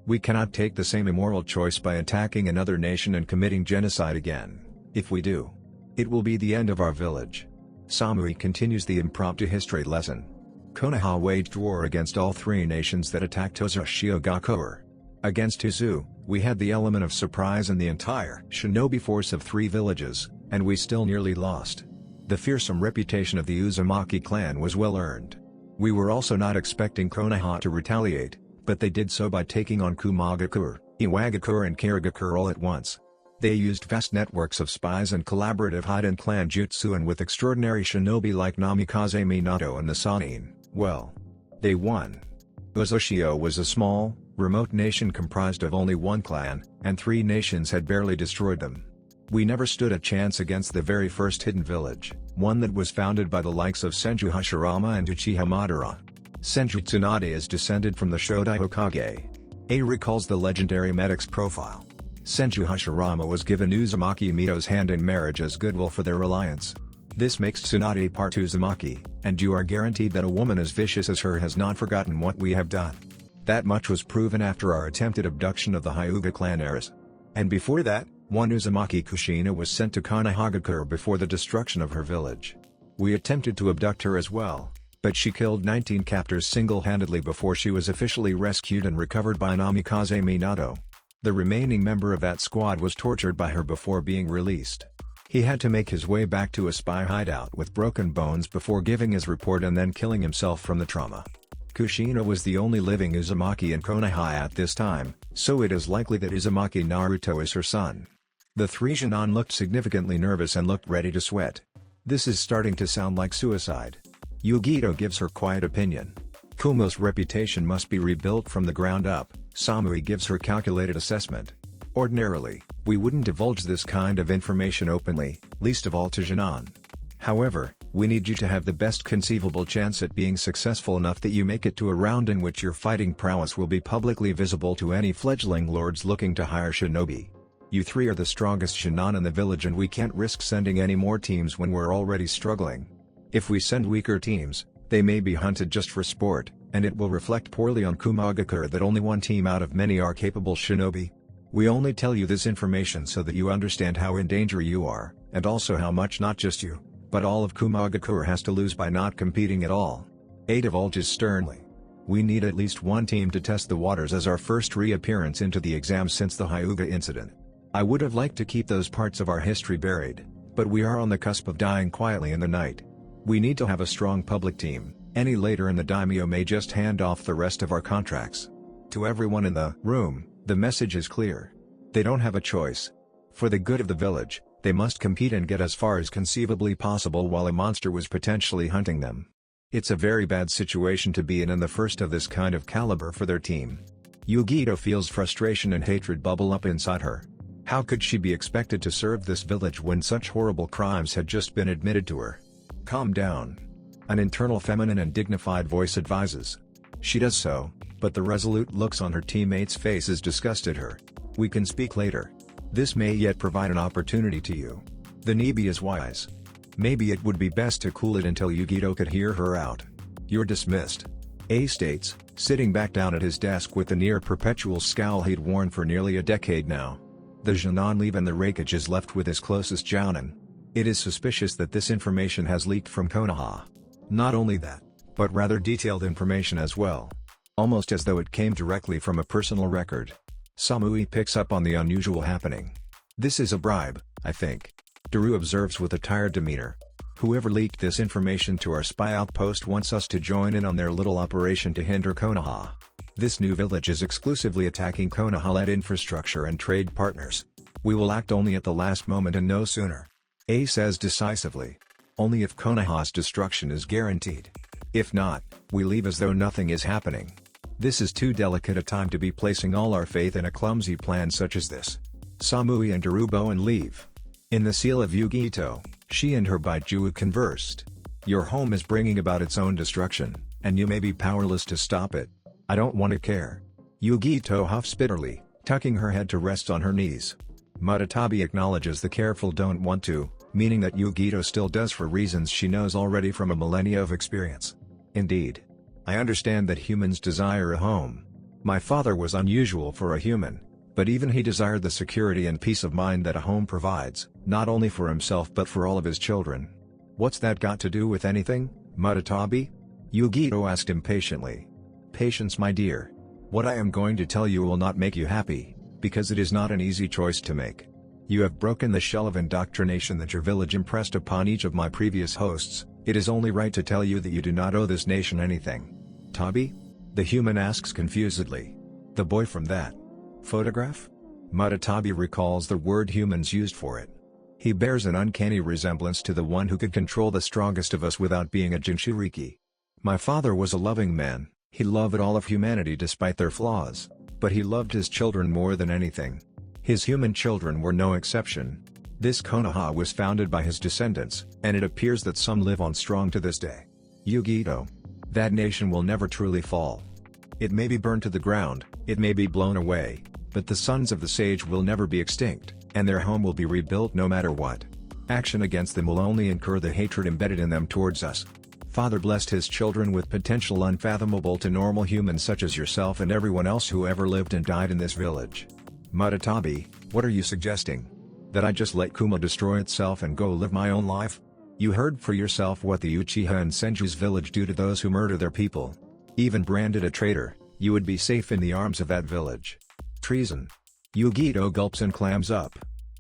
We cannot take the same immoral choice by attacking another nation and committing genocide again. If we do, it will be the end of our village. Samui continues the impromptu history lesson. Konoha waged war against all three nations that attacked Uzumaki. Against Uzu, we had the element of surprise and the entire shinobi force of 3 villages, and we still nearly lost. The fearsome reputation of the Uzumaki clan was well earned. We were also not expecting Konoha to retaliate, but they did so by taking on Kumagakure, Iwagakure and Karagakure all at once. They used vast networks of spies and collaborative hide-and clan jutsu, and with extraordinary shinobi like Namikaze, Minato and the Sanin, well, they won. Uchiha was a small, remote nation comprised of only 1 clan, and 3 nations had barely destroyed them. We never stood a chance against the very first hidden village, one that was founded by the likes of Senju Hashirama and Uchiha Madara. Senju Tsunade is descended from the Shodai Hokage. A recalls the legendary medic's profile. Senju Hashirama was given Uzumaki Mito's hand in marriage as goodwill for their alliance. This makes Tsunade part Uzumaki, and you are guaranteed that a woman as vicious as her has not forgotten what we have done. That much was proven after our attempted abduction of the Hyuga clan heiress. And before that, one Uzumaki Kushina was sent to Konohagakure before the destruction of her village. We attempted to abduct her as well, but she killed 19 captors single-handedly before she was officially rescued and recovered by Namikaze Minato. The remaining member of that squad was tortured by her before being released. He had to make his way back to a spy hideout with broken bones before giving his report and then killing himself from the trauma. Kushina was the only living Uzumaki in Konoha at this time, so it is likely that Uzumaki Naruto is her son. The 3 Jonin looked significantly nervous and looked ready to sweat. This is starting to sound like suicide. Yugito gives her quiet opinion. Kumo's reputation must be rebuilt from the ground up. Samui gives her calculated assessment. Ordinarily, we wouldn't divulge this kind of information openly, least of all to Jonin. However, we need you to have the best conceivable chance at being successful enough that you make it to a round in which your fighting prowess will be publicly visible to any fledgling lords looking to hire shinobi. You 3 are the strongest Jonin in the village, and we can't risk sending any more teams when we're already struggling. If we send weaker teams, they may be hunted just for sport, and it will reflect poorly on Kumagakure that only 1 team out of many are capable shinobi. We only tell you this information so that you understand how in danger you are, and also how much not just you, but all of Kumagakure has to lose by not competing at all. A divulges sternly. We need at least 1 team to test the waters as our first reappearance into the exam since the Hyuga incident. I would have liked to keep those parts of our history buried, but we are on the cusp of dying quietly in the night. We need to have a strong public team. Any later in the daimyo may just hand off the rest of our contracts. To everyone in the room, the message is clear. They don't have a choice. For the good of the village, they must compete and get as far as conceivably possible while a monster was potentially hunting them. It's a very bad situation to be in and the first of this kind of caliber for their team. Yugito feels frustration and hatred bubble up inside her. How could she be expected to serve this village when such horrible crimes had just been admitted to her? Calm down. An internal feminine and dignified voice advises. She does so, but the resolute looks on her teammates' faces disgusted her. We can speak later. This may yet provide an opportunity to you. The Nibi is wise. Maybe it would be best to cool it until Yugito could hear her out. You're dismissed. A states, sitting back down at his desk with the near-perpetual scowl he'd worn for nearly a decade now. The Jonin leave and the Raikage is left with his closest Jounin. It is suspicious that this information has leaked from Konoha. Not only that, but rather detailed information as well. Almost as though it came directly from a personal record. Samui picks up on the unusual happening. This is a bribe, I think. Daru observes with a tired demeanor. Whoever leaked this information to our spy outpost wants us to join in on their little operation to hinder Konoha. This new village is exclusively attacking Konoha-led infrastructure and trade partners. We will act only at the last moment and no sooner. A says decisively. Only if Konoha's destruction is guaranteed. If not, we leave as though nothing is happening. This is too delicate a time to be placing all our faith in a clumsy plan such as this. Samui and Daru bow and leave. In the seal of Yugito, she and her Baiju conversed. Your home is bringing about its own destruction, and you may be powerless to stop it. I don't want to care. Yugito huffs bitterly, tucking her head to rest on her knees. Muratabi acknowledges the careful don't want to, meaning that Yugito still does for reasons she knows already from a millennia of experience. Indeed. I understand that humans desire a home. My father was unusual for a human, but even he desired the security and peace of mind that a home provides, not only for himself but for all of his children. What's that got to do with anything, Muratabi? Yugito asked impatiently. Patience, my dear. What I am going to tell you will not make you happy, because it is not an easy choice to make. You have broken the shell of indoctrination that your village impressed upon each of my previous hosts. It is only right to tell you that you do not owe this nation anything. Tabi? The human asks confusedly. The boy from that photograph? Muratabi recalls the word humans used for it. He bears an uncanny resemblance to the one who could control the strongest of us without being a Jinchuriki. My father was a loving man, he loved all of humanity despite their flaws, but he loved his children more than anything. His human children were no exception. This Konoha was founded by his descendants, and it appears that some live on strong to this day. Yugito. That nation will never truly fall. It may be burned to the ground, it may be blown away, but the sons of the sage will never be extinct, and their home will be rebuilt no matter what. Action against them will only incur the hatred embedded in them towards us. Father blessed his children with potential unfathomable to normal humans such as yourself and everyone else who ever lived and died in this village. Muratabi, what are you suggesting? That I just let Kuma destroy itself and go live my own life? You heard for yourself what the Uchiha and Senju's village do to those who murder their people. Even branded a traitor, you would be safe in the arms of that village. Treason. Yugito gulps and clams up.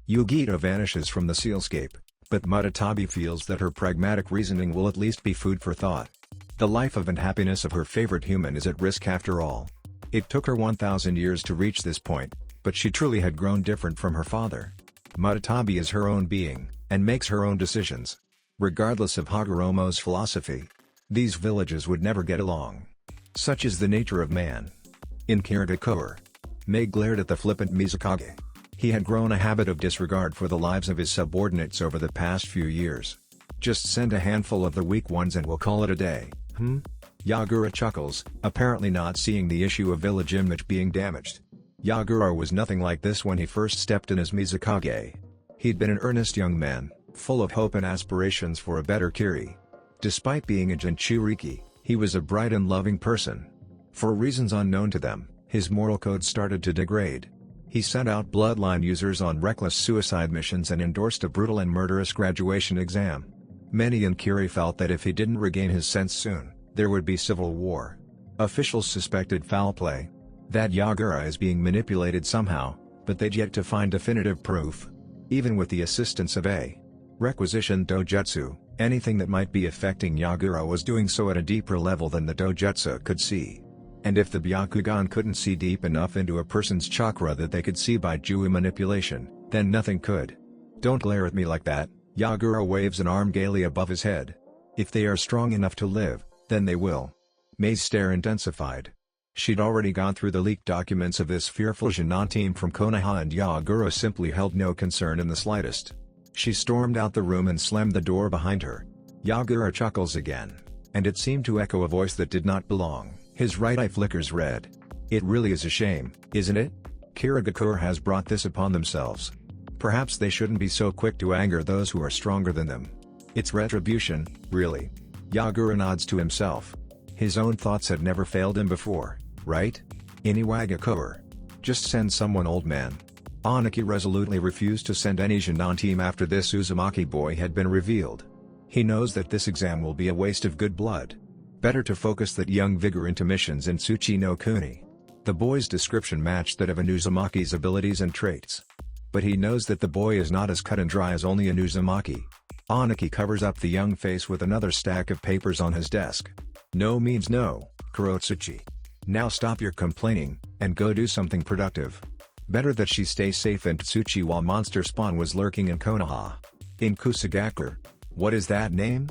Yugito vanishes from the sealscape, but Muratabi feels that her pragmatic reasoning will at least be food for thought. The life of and happiness of her favorite human is at risk after all. It took her 1,000 years to reach this point, but she truly had grown different from her father. Muratabi is her own being, and makes her own decisions. Regardless of Hagoromo's philosophy, these villages would never get along. Such is the nature of man. In Kirigakure, Mei glared at the flippant Mizukage. He had grown a habit of disregard for the lives of his subordinates over the past few years. Just send a handful of the weak ones and we'll call it a day, Yagura chuckles, apparently not seeing the issue of village image being damaged. Yagura was nothing like this when he first stepped in as Mizukage. He'd been an earnest young man, full of hope and aspirations for a better Kiri. Despite being a Jinchuriki, he was a bright and loving person. For reasons unknown to them, his moral code started to degrade. He sent out bloodline users on reckless suicide missions and endorsed a brutal and murderous graduation exam. Many in Kiri felt that if he didn't regain his sense soon, there would be civil war. Officials suspected foul play. That Yagura is being manipulated somehow, but they'd yet to find definitive proof. Even with the assistance of a requisition dojutsu, anything that might be affecting Yagura was doing so at a deeper level than the dojutsu could see. And if the Byakugan couldn't see deep enough into a person's chakra that they could see by Jui manipulation, then nothing could. Don't glare at me like that, Yagura waves an arm gaily above his head. If they are strong enough to live, then they will. Mei's stare intensified. She'd already gone through the leaked documents of this fearful Jinan team from Konoha and Yagura simply held no concern in the slightest. She stormed out the room and slammed the door behind her. Yagura chuckles again. And it seemed to echo a voice that did not belong. His right eye flickers red. It really is a shame, isn't it? Kirigakure has brought this upon themselves. Perhaps they shouldn't be so quick to anger those who are stronger than them. It's retribution, really. Yagura nods to himself. His own thoughts had never failed him before, right? Iniwagakure. Just send someone, old man. Aniki resolutely refused to send any Jinan team after this Uzumaki boy had been revealed. He knows that this exam will be a waste of good blood. Better to focus that young vigor into missions in Tsuchi no Kuni. The boy's description matched that of an Uzumaki's abilities and traits. But he knows that the boy is not as cut and dry as only an Uzumaki. Aniki covers up the young face with another stack of papers on his desk. No means no, Kurotsuchi. Now stop your complaining, and go do something productive. Better that she stay safe in Tsuchi while monster spawn was lurking in Konoha. In Kusagaku. What is that name?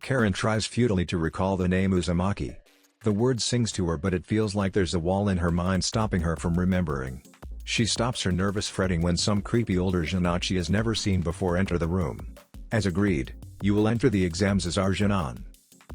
Karen tries futilely to recall the name Uzumaki. The word sings to her, but it feels like there's a wall in her mind stopping her from remembering. She stops her nervous fretting when some creepy older Jinan she has never seen before enter the room. As agreed, you will enter the exams as our Jinan.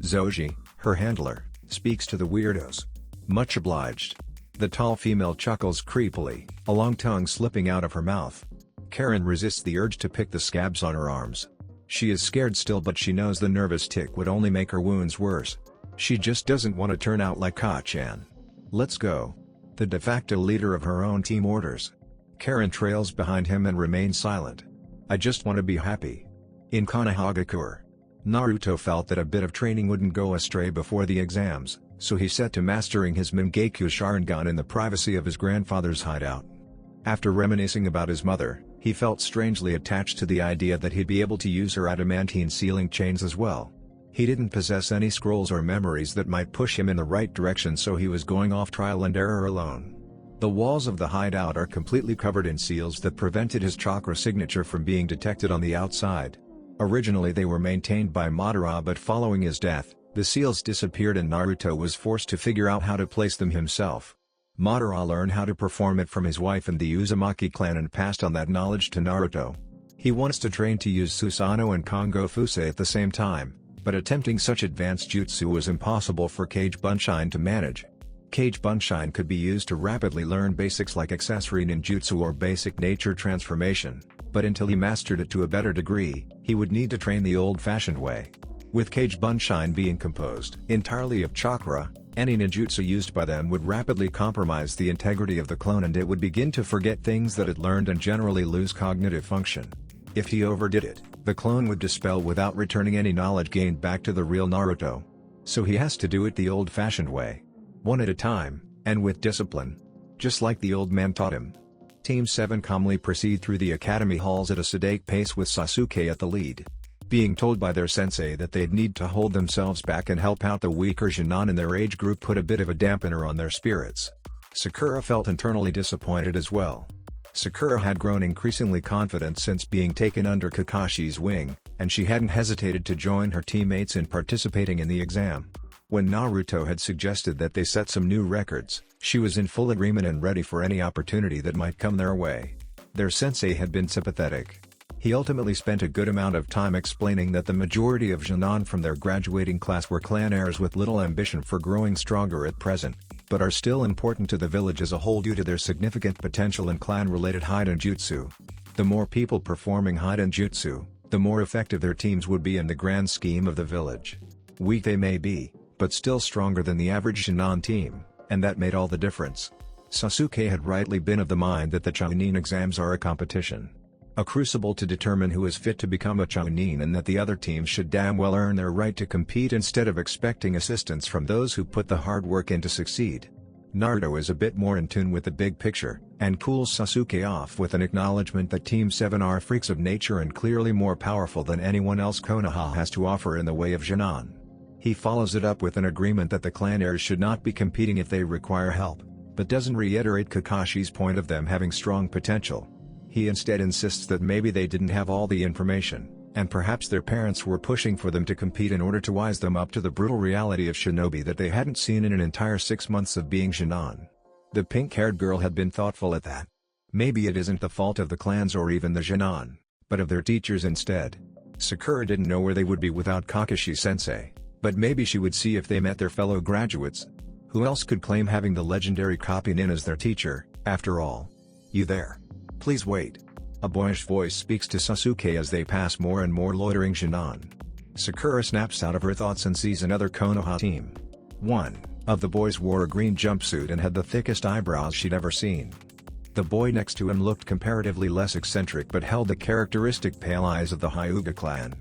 Zoji, her handler, speaks to the weirdos. Much obliged. The tall female chuckles creepily, a long tongue slipping out of her mouth. Karen resists the urge to pick the scabs on her arms. She is scared still, but she knows the nervous tick would only make her wounds worse. She just doesn't want to turn out like Ka-chan. Let's go. the de facto leader of her own team, orders. Karen trails behind him and remains silent. "I just want to be happy." In Konohagakure, Naruto felt that a bit of training wouldn't go astray before the exams, so he set to mastering his Mangekyo Sharingan in the privacy of his grandfather's hideout. After reminiscing about his mother, he felt strangely attached to the idea that he'd be able to use her adamantine sealing chains as well. He didn't possess any scrolls or memories that might push him in the right direction, so he was going off trial and error alone. The walls of the hideout are completely covered in seals that prevented his chakra signature from being detected on the outside. Originally they were maintained by Madara, but following his death, the seals disappeared and Naruto was forced to figure out how to place them himself. Madara learned how to perform it from his wife and the Uzumaki clan and passed on that knowledge to Naruto. He wants to train to use Susanoo and Kongo Fusei at the same time, but attempting such advanced jutsu was impossible for Kage Bunshin to manage. Kage Bunshin could be used to rapidly learn basics like accessory ninjutsu or basic nature transformation, but until he mastered it to a better degree, he would need to train the old-fashioned way. With Kage Bunshin being composed entirely of chakra, any ninjutsu used by them would rapidly compromise the integrity of the clone and it would begin to forget things that it learned and generally lose cognitive function. If he overdid it, the clone would dispel without returning any knowledge gained back to the real Naruto. So he has to do it the old-fashioned way. One at a time, and with discipline. Just like the old man taught him. Team 7 calmly proceed through the academy halls at a sedate pace with Sasuke at the lead. Being told by their sensei that they'd need to hold themselves back and help out the weaker Genin in their age group put a bit of a dampener on their spirits. Sakura felt internally disappointed as well. Sakura had grown increasingly confident since being taken under Kakashi's wing, and she hadn't hesitated to join her teammates in participating in the exam. When Naruto had suggested that they set some new records, she was in full agreement and ready for any opportunity that might come their way. Their sensei had been sympathetic. He ultimately spent a good amount of time explaining that the majority of Genin from their graduating class were clan heirs with little ambition for growing stronger at present, but are still important to the village as a whole due to their significant potential in clan-related Hiden Jutsu. The more people performing Hiden Jutsu, the more effective their teams would be in the grand scheme of the village. Weak they may be, but still stronger than the average Genin team, and that made all the difference. Sasuke had rightly been of the mind that the Chunin exams are a competition. A crucible to determine who is fit to become a Chunin, and that the other teams should damn well earn their right to compete instead of expecting assistance from those who put the hard work in to succeed. Naruto is a bit more in tune with the big picture, and cools Sasuke off with an acknowledgement that Team 7 are freaks of nature and clearly more powerful than anyone else Konoha has to offer in the way of Genin. He follows it up with an agreement that the clan heirs should not be competing if they require help, but doesn't reiterate Kakashi's point of them having strong potential. He instead insists that maybe they didn't have all the information, and perhaps their parents were pushing for them to compete in order to wise them up to the brutal reality of Shinobi that they hadn't seen in an entire 6 months of being Genin. The pink-haired girl had been thoughtful at that. Maybe it isn't the fault of the clans or even the Genin, but of their teachers instead. Sakura didn't know where they would be without Kakashi-sensei, but maybe she would see if they met their fellow graduates. Who else could claim having the legendary copy Nin as their teacher, after all? "You there? Please wait." A boyish voice speaks to Sasuke as they pass more and more loitering Genin. Sakura snaps out of her thoughts and sees another Konoha team. One of the boys wore a green jumpsuit and had the thickest eyebrows she'd ever seen. The boy next to him looked comparatively less eccentric but held the characteristic pale eyes of the Hyuga clan.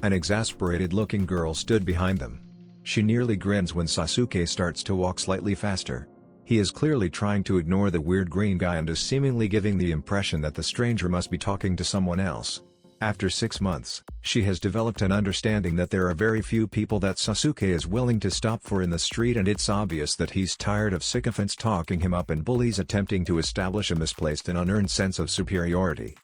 An exasperated-looking girl stood behind them. She nearly grins when Sasuke starts to walk slightly faster. He is clearly trying to ignore the weird green guy and is seemingly giving the impression that the stranger must be talking to someone else. After 6 months, she has developed an understanding that there are very few people that Sasuke is willing to stop for in the street, and it's obvious that he's tired of sycophants talking him up and bullies attempting to establish a misplaced and unearned sense of superiority.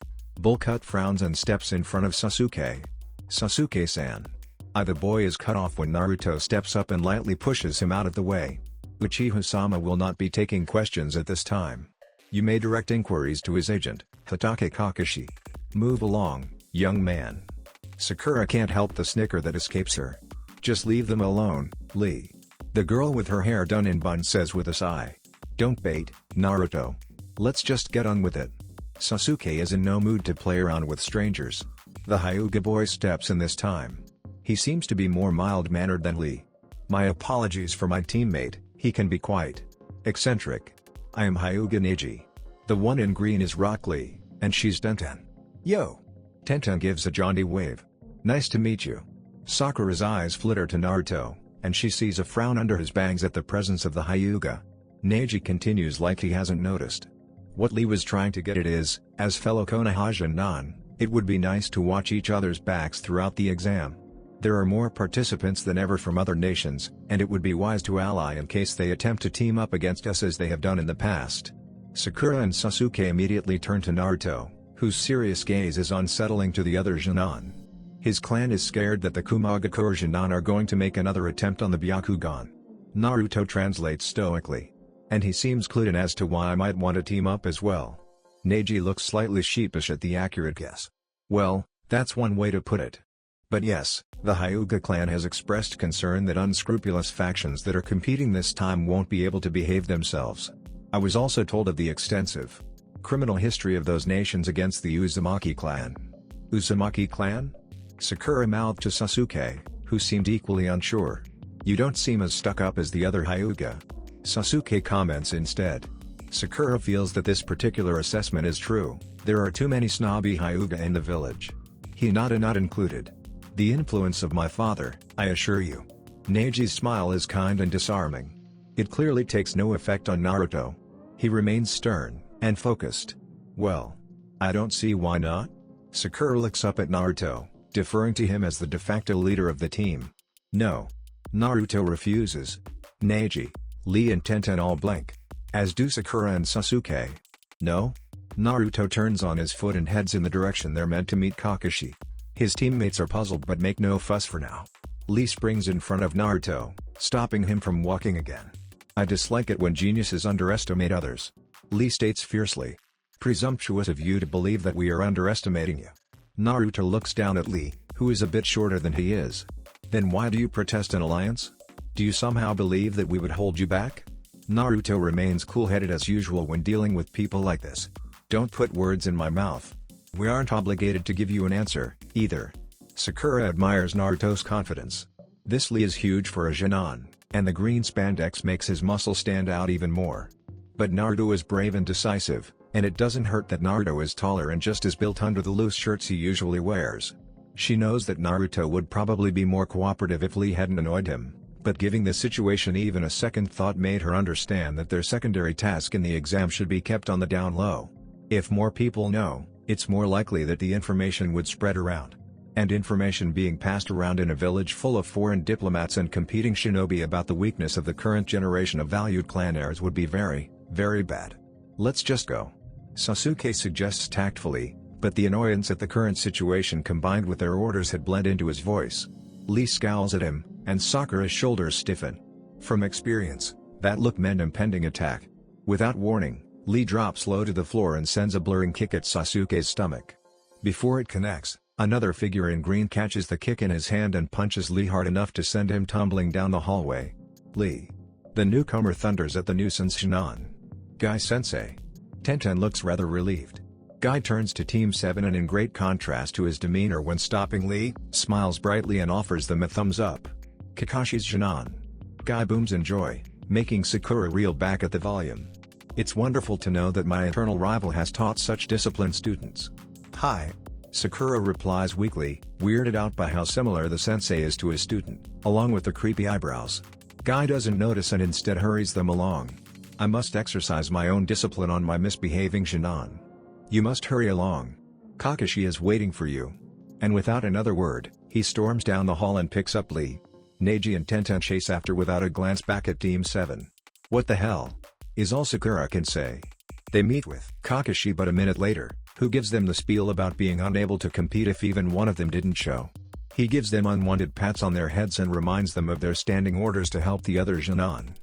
Bullcut frowns and steps in front of Sasuke. "Sasuke-san." The boy is cut off when Naruto steps up and lightly pushes him out of the way. "Uchiha-sama will not be taking questions at this time. You may direct inquiries to his agent, Hatake Kakashi. Move along, young man." Sakura can't help the snicker that escapes her. "Just leave them alone, Lee." The girl with her hair done in buns says with a sigh. "Don't bait, Naruto. Let's just get on with it." Sasuke is in no mood to play around with strangers. The Hyuga boy steps in this time. He seems to be more mild-mannered than Lee. "My apologies for my teammate, he can be quite eccentric." I am Hyuga Neji. The one in green is Rock Lee, and she's Tenten. Yo! Tenten gives a jaunty wave. Nice to meet you. Sakura's eyes flitter to Naruto, and she sees a frown under his bangs at the presence of the Hyuga. Neji continues like he hasn't noticed. What Lee was trying to get at is, as fellow Konoha Nan, it would be nice to watch each other's backs throughout the exam. There are more participants than ever from other nations, and it would be wise to ally in case they attempt to team up against us as they have done in the past. Sakura and Sasuke immediately turn to Naruto, whose serious gaze is unsettling to the other Jonin. His clan is scared that the Kumagakure Jonin are going to make another attempt on the Byakugan. Naruto translates stoically. And he seems clued in as to why I might want to team up as well. Neji looks slightly sheepish at the accurate guess. Well, that's one way to put it. But yes, the Hyuga clan has expressed concern that unscrupulous factions that are competing this time won't be able to behave themselves. I was also told of the extensive criminal history of those nations against the Uzumaki clan. Uzumaki clan? Sakura mouthed to Sasuke, who seemed equally unsure. You don't seem as stuck up as the other Hyuga. Sasuke comments instead. Sakura feels that this particular assessment is true. There are too many snobby Hyuga in the village. Hinata not included. The influence of my father, I assure you. Neji's smile is kind and disarming. It clearly takes no effect on Naruto. He remains stern and focused. Well, I don't see why not. Sakura looks up at Naruto, deferring to him as the de facto leader of the team. No. Naruto refuses. Neji, Lee and Tenten all blink. As do Sakura and Sasuke. No? Naruto turns on his foot and heads in the direction they're meant to meet Kakashi. His teammates are puzzled but make no fuss for now. Lee springs in front of Naruto, stopping him from walking again. I dislike it when geniuses underestimate others. Lee states fiercely. Presumptuous of you to believe that we are underestimating you. Naruto looks down at Lee, who is a bit shorter than he is. Then why do you protest an alliance? Do you somehow believe that we would hold you back? Naruto remains cool-headed as usual when dealing with people like this. Don't put words in my mouth. We aren't obligated to give you an answer, either. Sakura admires Naruto's confidence. This Lee is huge for a Jonin, and the green spandex makes his muscle stand out even more. But Naruto is brave and decisive, and it doesn't hurt that Naruto is taller and just as built under the loose shirts he usually wears. She knows that Naruto would probably be more cooperative if Lee hadn't annoyed him, but giving the situation even a second thought made her understand that their secondary task in the exam should be kept on the down low. If more people know, it's more likely that the information would spread around. And information being passed around in a village full of foreign diplomats and competing shinobi about the weakness of the current generation of valued clan heirs would be very, very bad. Let's just go. Sasuke suggests tactfully, but the annoyance at the current situation combined with their orders had bled into his voice. Lee scowls at him, and Sakura's shoulders stiffen. From experience, that look meant impending attack. Without warning, Lee drops low to the floor and sends a blurring kick at Sasuke's stomach. Before it connects, another figure in green catches the kick in his hand and punches Lee hard enough to send him tumbling down the hallway. Lee. The newcomer thunders at the nuisance Jonin. Guy-sensei. Tenten looks rather relieved. Guy turns to Team 7 and in great contrast to his demeanor when stopping Lee, smiles brightly and offers them a thumbs up. Kakashi's Jonin. Guy booms in joy, making Sakura reel back at the volume. It's wonderful to know that my eternal rival has taught such disciplined students. Hi. Sakura replies weakly, weirded out by how similar the sensei is to his student, along with the creepy eyebrows. Guy doesn't notice and instead hurries them along. I must exercise my own discipline on my misbehaving Jonin. You must hurry along. Kakashi is waiting for you. And without another word, he storms down the hall and picks up Lee. Neji and Tenten chase after without a glance back at Team 7. What the hell? Is all Sakura can say. They meet with Kakashi but a minute later, who gives them the spiel about being unable to compete if even one of them didn't show. He gives them unwanted pats on their heads and reminds them of their standing orders to help the other Jonin.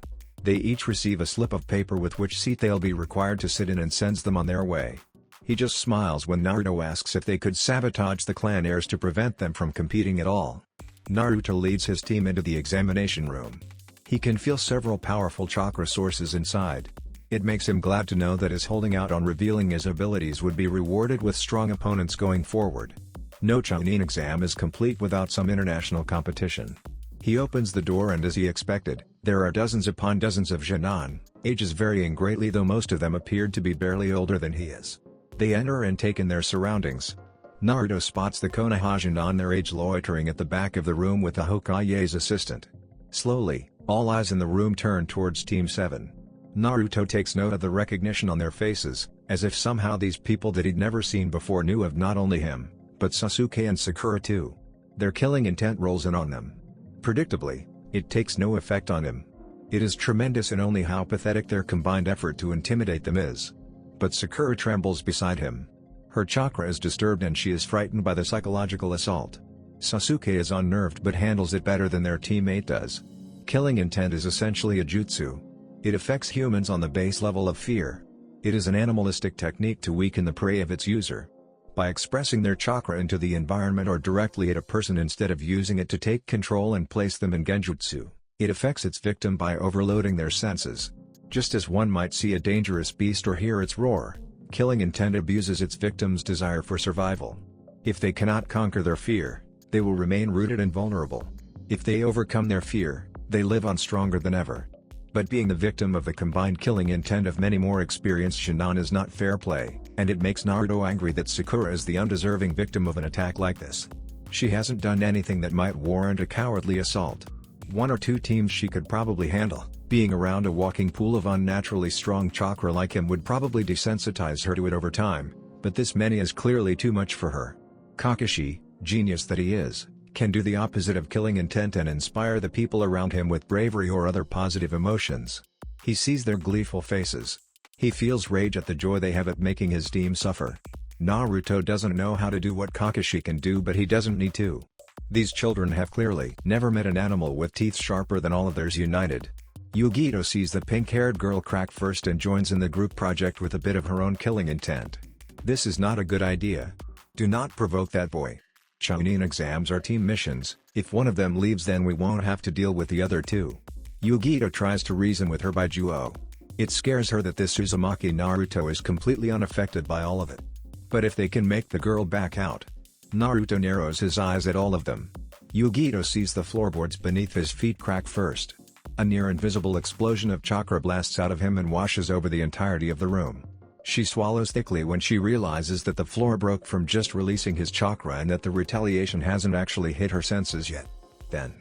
They each receive a slip of paper with which seat they'll be required to sit in and sends them on their way. He just smiles when Naruto asks if they could sabotage the clan heirs to prevent them from competing at all. Naruto leads his team into the examination room. He can feel several powerful chakra sources inside. It makes him glad to know that his holding out on revealing his abilities would be rewarded with strong opponents going forward. No Chunin exam is complete without some international competition. He opens the door and as he expected, There are dozens upon dozens of Jinan, ages varying greatly though most of them appeared to be barely older than he is. They enter and take in their surroundings. Naruto spots the Konoha Jinan their age loitering at the back of the room with the Hokage's assistant. Slowly, all eyes in the room turn towards Team 7. Naruto takes note of the recognition on their faces, as if somehow these people that he'd never seen before knew of not only him, but Sasuke and Sakura too. Their killing intent rolls in on them. Predictably, it takes no effect on him. It is tremendous in only how pathetic their combined effort to intimidate them is. But Sakura trembles beside him. Her chakra is disturbed and she is frightened by the psychological assault. Sasuke is unnerved but handles it better than their teammate does. Killing intent is essentially a jutsu. It affects humans on the base level of fear. It is an animalistic technique to weaken the prey of its user. By expressing their chakra into the environment or directly at a person instead of using it to take control and place them in genjutsu, it affects its victim by overloading their senses. Just as one might see a dangerous beast or hear its roar, killing intent abuses its victim's desire for survival. If they cannot conquer their fear, they will remain rooted and vulnerable. If they overcome their fear, they live on stronger than ever. But being the victim of the combined killing intent of many more experienced Shinan is not fair play, and it makes Naruto angry that Sakura is the undeserving victim of an attack like this. She hasn't done anything that might warrant a cowardly assault. One or two teams she could probably handle. Being around a walking pool of unnaturally strong chakra like him would probably desensitize her to it over time, but this many is clearly too much for her. Kakashi, genius that he is, can do the opposite of killing intent and inspire the people around him with bravery or other positive emotions. He sees their gleeful faces. He feels rage at the joy they have at making his team suffer. Naruto doesn't know how to do what Kakashi can do, but he doesn't need to. These children have clearly never met an animal with teeth sharper than all of theirs united. Yugito sees the pink-haired girl crack first and joins in the group project with a bit of her own killing intent. This is not a good idea. Do not provoke that boy. Chunin exams are team missions. If one of them leaves, then we won't have to deal with the other two. Yugito tries to reason with her by Juo. It scares her that this Uzumaki Naruto is completely unaffected by all of it. But if they can make the girl back out. Naruto narrows his eyes at all of them. Yugito sees the floorboards beneath his feet crack first. A near-invisible explosion of chakra blasts out of him and washes over the entirety of the room. She swallows thickly when she realizes that the floor broke from just releasing his chakra and that the retaliation hasn't actually hit her senses yet. Then,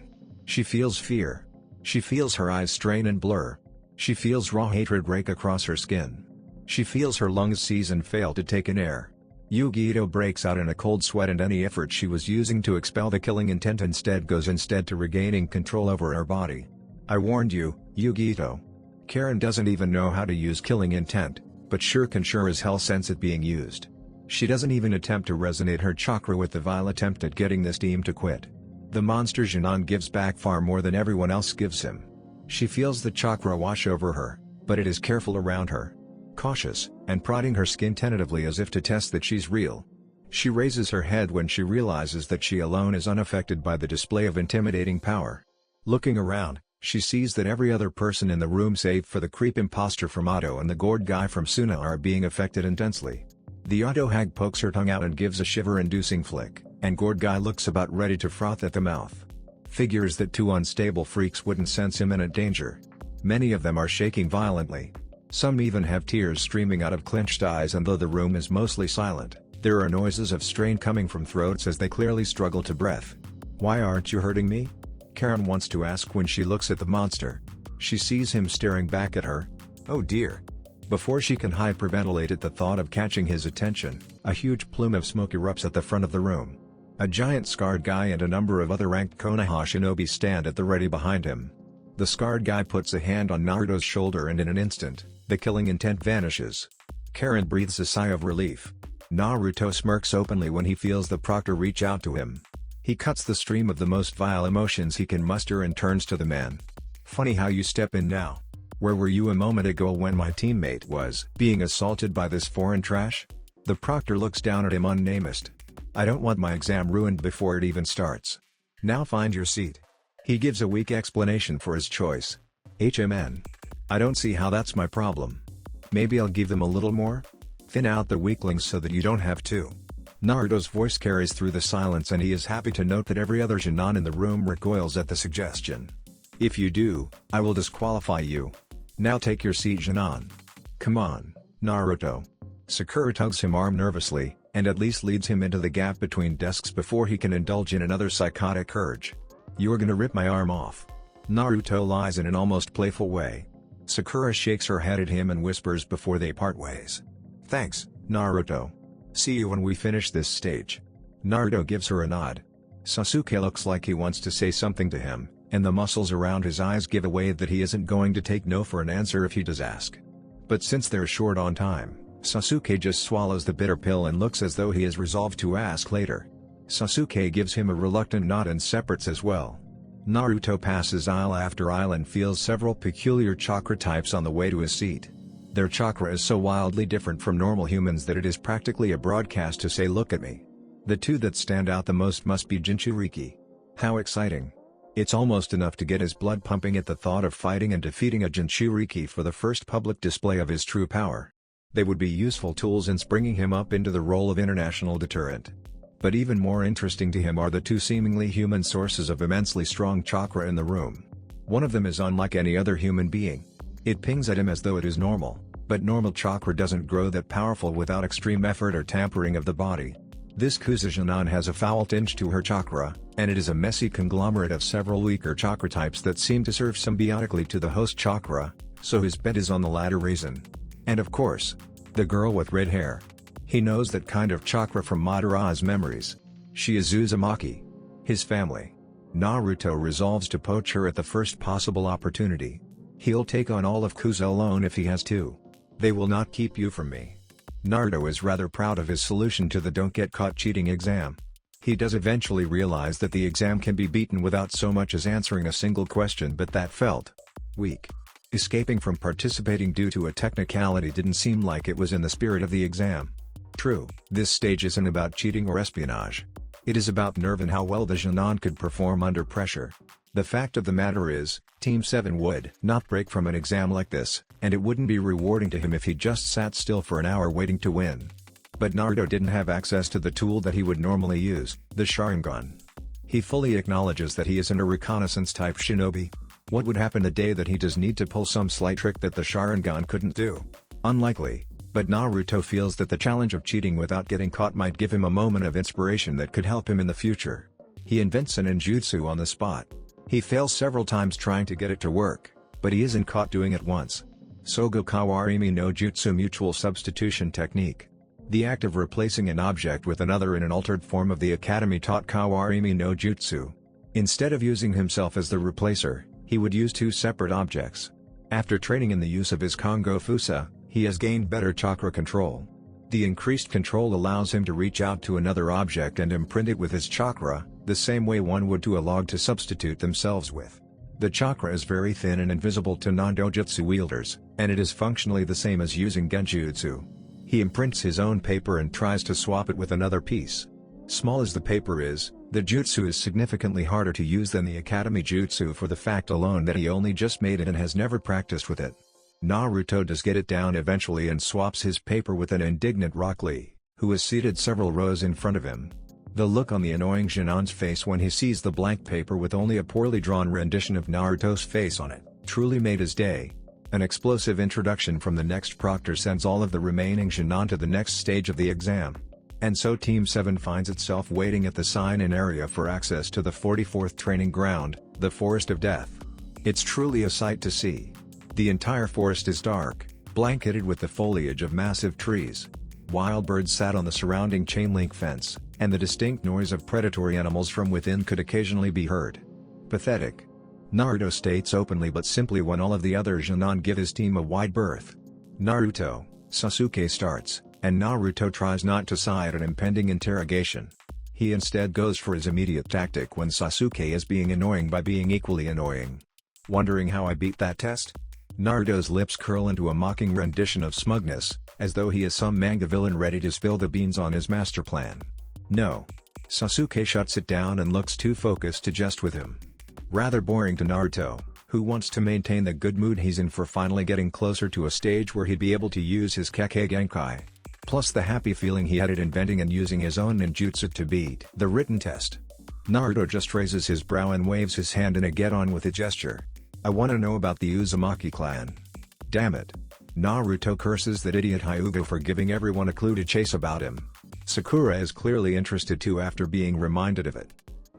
she feels fear. She feels her eyes strain and blur. She feels raw hatred rake across her skin. She feels her lungs seize and fail to take in air. Yugito breaks out in a cold sweat, and any effort she was using to expel the killing intent goes to regaining control over her body. I warned you, Yugito. Karen doesn't even know how to use killing intent, but sure as hell sense it being used. She doesn't even attempt to resonate her chakra with the vile attempt at getting this team to quit. The monster Jinan gives back far more than everyone else gives him. She feels the chakra wash over her, but it is careful around her. Cautious, and prodding her skin tentatively as if to test that she's real. She raises her head when she realizes that she alone is unaffected by the display of intimidating power. Looking around, she sees that every other person in the room save for the creep imposter from Otto and the gourd guy from Suna are being affected intensely. The Otto hag pokes her tongue out and gives a shiver-inducing flick, and gourd guy looks about ready to froth at the mouth. Figures that two unstable freaks wouldn't sense imminent danger. Many of them are shaking violently. Some even have tears streaming out of clenched eyes, and though the room is mostly silent, there are noises of strain coming from throats as they clearly struggle to breath. Why aren't you hurting me? Karen wants to ask when she looks at the monster. She sees him staring back at her. Oh dear. Before she can hyperventilate at the thought of catching his attention, a huge plume of smoke erupts at the front of the room. A giant scarred guy and a number of other ranked Konoha shinobi stand at the ready behind him. The scarred guy puts a hand on Naruto's shoulder, and in an instant, the killing intent vanishes. Karen breathes a sigh of relief. Naruto smirks openly when he feels the proctor reach out to him. He cuts the stream of the most vile emotions he can muster and turns to the man. Funny how you step in now. Where were you a moment ago when my teammate was being assaulted by this foreign trash? The proctor looks down at him unnamed. I don't want my exam ruined before it even starts. Now find your seat. He gives a weak explanation for his choice. HMN. I don't see how that's my problem. Maybe I'll give them a little more? Thin out the weaklings so that you don't have to. Naruto's voice carries through the silence, and he is happy to note that every other Jinan in the room recoils at the suggestion. If you do, I will disqualify you. Now take your seat, Jinan. Come on, Naruto. Sakura tugs him arm nervously, and at least leads him into the gap between desks before he can indulge in another psychotic urge. You're gonna rip my arm off. Naruto lies in an almost playful way. Sakura shakes her head at him and whispers before they part ways. Thanks, Naruto. See you when we finish this stage. Naruto gives her a nod. Sasuke looks like he wants to say something to him, and the muscles around his eyes give away that he isn't going to take no for an answer if he does ask. But since they're short on time, Sasuke just swallows the bitter pill and looks as though he is resolved to ask later. Sasuke gives him a reluctant nod and separates as well. Naruto passes aisle after aisle and feels several peculiar chakra types on the way to his seat. Their chakra is so wildly different from normal humans that it is practically a broadcast to say look at me. The two that stand out the most must be Jinchuriki. How exciting. It's almost enough to get his blood pumping at the thought of fighting and defeating a Jinchuriki for the first public display of his true power. They would be useful tools in springing him up into the role of international deterrent. But even more interesting to him are the two seemingly human sources of immensely strong chakra in the room. One of them is unlike any other human being. It pings at him as though it is normal, but normal chakra doesn't grow that powerful without extreme effort or tampering of the body. This Kuzujinan has a foul tinge to her chakra, and it is a messy conglomerate of several weaker chakra types that seem to serve symbiotically to the host chakra, so his bet is on the latter reason. And of course, the girl with red hair. He knows that kind of chakra from Madara's memories. She is Uzumaki. His family. Naruto resolves to poach her at the first possible opportunity. He'll take on all of Kuzo alone if he has to. They will not keep you from me. Naruto is rather proud of his solution to the don't get caught cheating exam. He does eventually realize that the exam can be beaten without so much as answering a single question, but that felt weak. Escaping from participating due to a technicality didn't seem like it was in the spirit of the exam. True, this stage isn't about cheating or espionage. It is about nerve and how well the Jinan could perform under pressure. The fact of the matter is, Team 7 would not break from an exam like this, and it wouldn't be rewarding to him if he just sat still for an hour waiting to win. But Naruto didn't have access to the tool that he would normally use, the Sharingan. He fully acknowledges that he isn't a reconnaissance-type shinobi. What would happen the day that he does need to pull some slight trick that the Sharingan couldn't do? Unlikely, but Naruto feels that the challenge of cheating without getting caught might give him a moment of inspiration that could help him in the future. He invents an ninjutsu on the spot. He fails several times trying to get it to work, but he isn't caught doing it once. Sogo Kawarimi no Jutsu Mutual Substitution Technique. The act of replacing an object with another in an altered form of the academy-taught Kawarimi no Jutsu. Instead of using himself as the replacer, he would use two separate objects. After training in the use of his Kongo Fusa, he has gained better chakra control. The increased control allows him to reach out to another object and imprint it with his chakra, the same way one would to a log to substitute themselves with. The chakra is very thin and invisible to non-dojutsu wielders, and it is functionally the same as using genjutsu. He imprints his own paper and tries to swap it with another piece. Small as the paper is, the jutsu is significantly harder to use than the academy jutsu for the fact alone that he only just made it and has never practiced with it. Naruto does get it down eventually and swaps his paper with an indignant Rock Lee, who is seated several rows in front of him. The look on the annoying Jinan's face when he sees the blank paper with only a poorly drawn rendition of Naruto's face on it, truly made his day. An explosive introduction from the next proctor sends all of the remaining Jinan to the next stage of the exam. And so Team 7 finds itself waiting at the sign-in area for access to the 44th training ground, the Forest of Death. It's truly a sight to see. The entire forest is dark, blanketed with the foliage of massive trees. Wild birds sat on the surrounding chain-link fence, and the distinct noise of predatory animals from within could occasionally be heard. Pathetic. Naruto states openly but simply when all of the other Jinan give his team a wide berth. Naruto, Sasuke starts, and Naruto tries not to sigh at an impending interrogation. He instead goes for his immediate tactic when Sasuke is being annoying by being equally annoying. Wondering how I beat that test? Naruto's lips curl into a mocking rendition of smugness, as though he is some manga villain ready to spill the beans on his master plan. No. Sasuke shuts it down and looks too focused to jest with him. Rather boring to Naruto, who wants to maintain the good mood he's in for finally getting closer to a stage where he'd be able to use his Kekkei Genkai. Plus the happy feeling he had at inventing and using his own ninjutsu to beat the written test. Naruto just raises his brow and waves his hand in a get-on-with-it gesture, I want to know about the Uzumaki clan. Damn it. Naruto curses that idiot Hyuga for giving everyone a clue to chase about him. Sakura is clearly interested too after being reminded of it.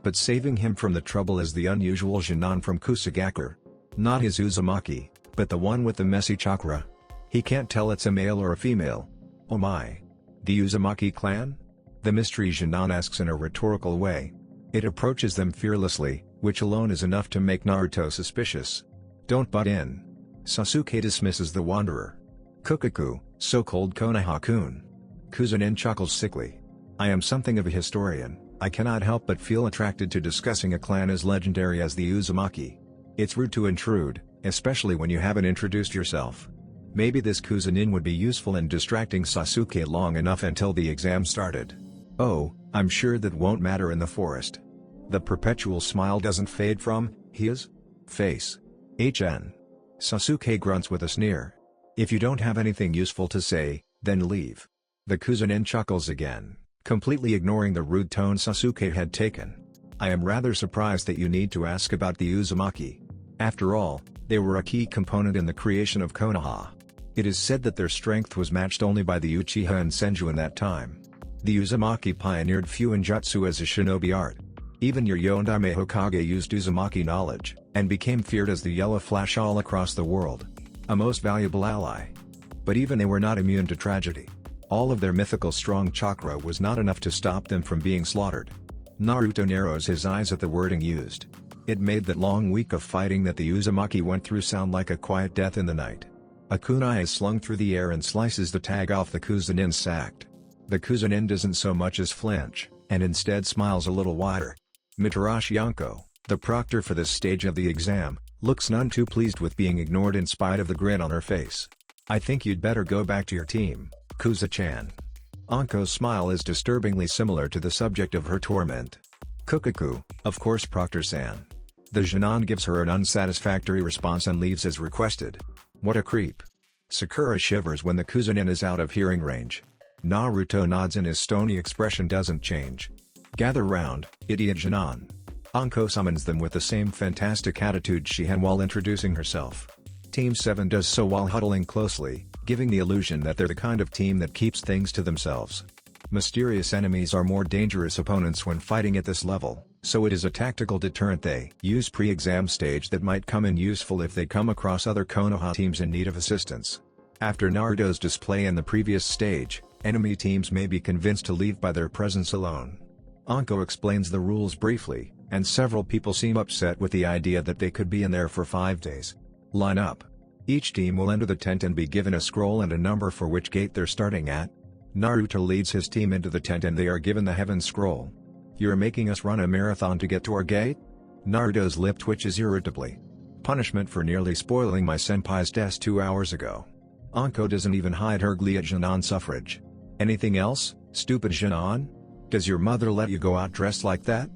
But saving him from the trouble is the unusual Jinan from Kusagaku. Not his Uzumaki, but the one with the messy chakra. He can't tell it's a male or a female. Oh my. The Uzumaki clan? The mystery Jinan asks in a rhetorical way. It approaches them fearlessly, which alone is enough to make Naruto suspicious. Don't butt in. Sasuke dismisses the wanderer. Kukaku, so-called Konoha-kun. Kuzunin chuckles sickly. I am something of a historian, I cannot help but feel attracted to discussing a clan as legendary as the Uzumaki. It's rude to intrude, especially when you haven't introduced yourself. Maybe this Kuzunin would be useful in distracting Sasuke long enough until the exam started. Oh, I'm sure that won't matter in the forest. The perpetual smile doesn't fade from his face. HN. Sasuke grunts with a sneer. If you don't have anything useful to say, then leave. The Kuzunin chuckles again, completely ignoring the rude tone Sasuke had taken. I am rather surprised that you need to ask about the Uzumaki. After all, they were a key component in the creation of Konoha. It is said that their strength was matched only by the Uchiha and Senju in that time. The Uzumaki pioneered Fuinjutsu as a shinobi art. Even your Yondaime Hokage used Uzumaki knowledge, and became feared as the Yellow Flash all across the world. A most valuable ally. But even they were not immune to tragedy. All of their mythical strong chakra was not enough to stop them from being slaughtered. Naruto narrows his eyes at the wording used. It made that long week of fighting that the Uzumaki went through sound like a quiet death in the night. A kunai is slung through the air and slices the tag off the Kuzunin's sack. The Kuzunin doesn't so much as flinch, and instead smiles a little wider. Mitarashi Yonko, the proctor for this stage of the exam, looks none too pleased with being ignored in spite of the grin on her face. I think you'd better go back to your team, Kuza-chan. Anko's smile is disturbingly similar to the subject of her torment. Kukaku, of course Proctor-san. The Jinan gives her an unsatisfactory response and leaves as requested. What a creep. Sakura shivers when the Kuzunin is out of hearing range. Naruto nods and his stony expression doesn't change. Gather round, idiot Jinan. Anko summons them with the same fantastic attitude she had while introducing herself. Team 7 does so while huddling closely, giving the illusion that they're the kind of team that keeps things to themselves. Mysterious enemies are more dangerous opponents when fighting at this level, so it is a tactical deterrent they use pre-exam stage that might come in useful if they come across other Konoha teams in need of assistance. After Naruto's display in the previous stage, enemy teams may be convinced to leave by their presence alone. Anko explains the rules briefly, and several people seem upset with the idea that they could be in there for 5 days. Line up. Each team will enter the tent and be given a scroll and a number for which gate they're starting at. Naruto leads his team into the tent and they are given the Heaven Scroll. You're making us run a marathon to get to our gate? Naruto's lip twitches irritably. Punishment for nearly spoiling my senpai's desk 2 hours ago. Anko doesn't even hide her glee at Jinan suffrage. Anything else, stupid Jinan? Does your mother let you go out dressed like that?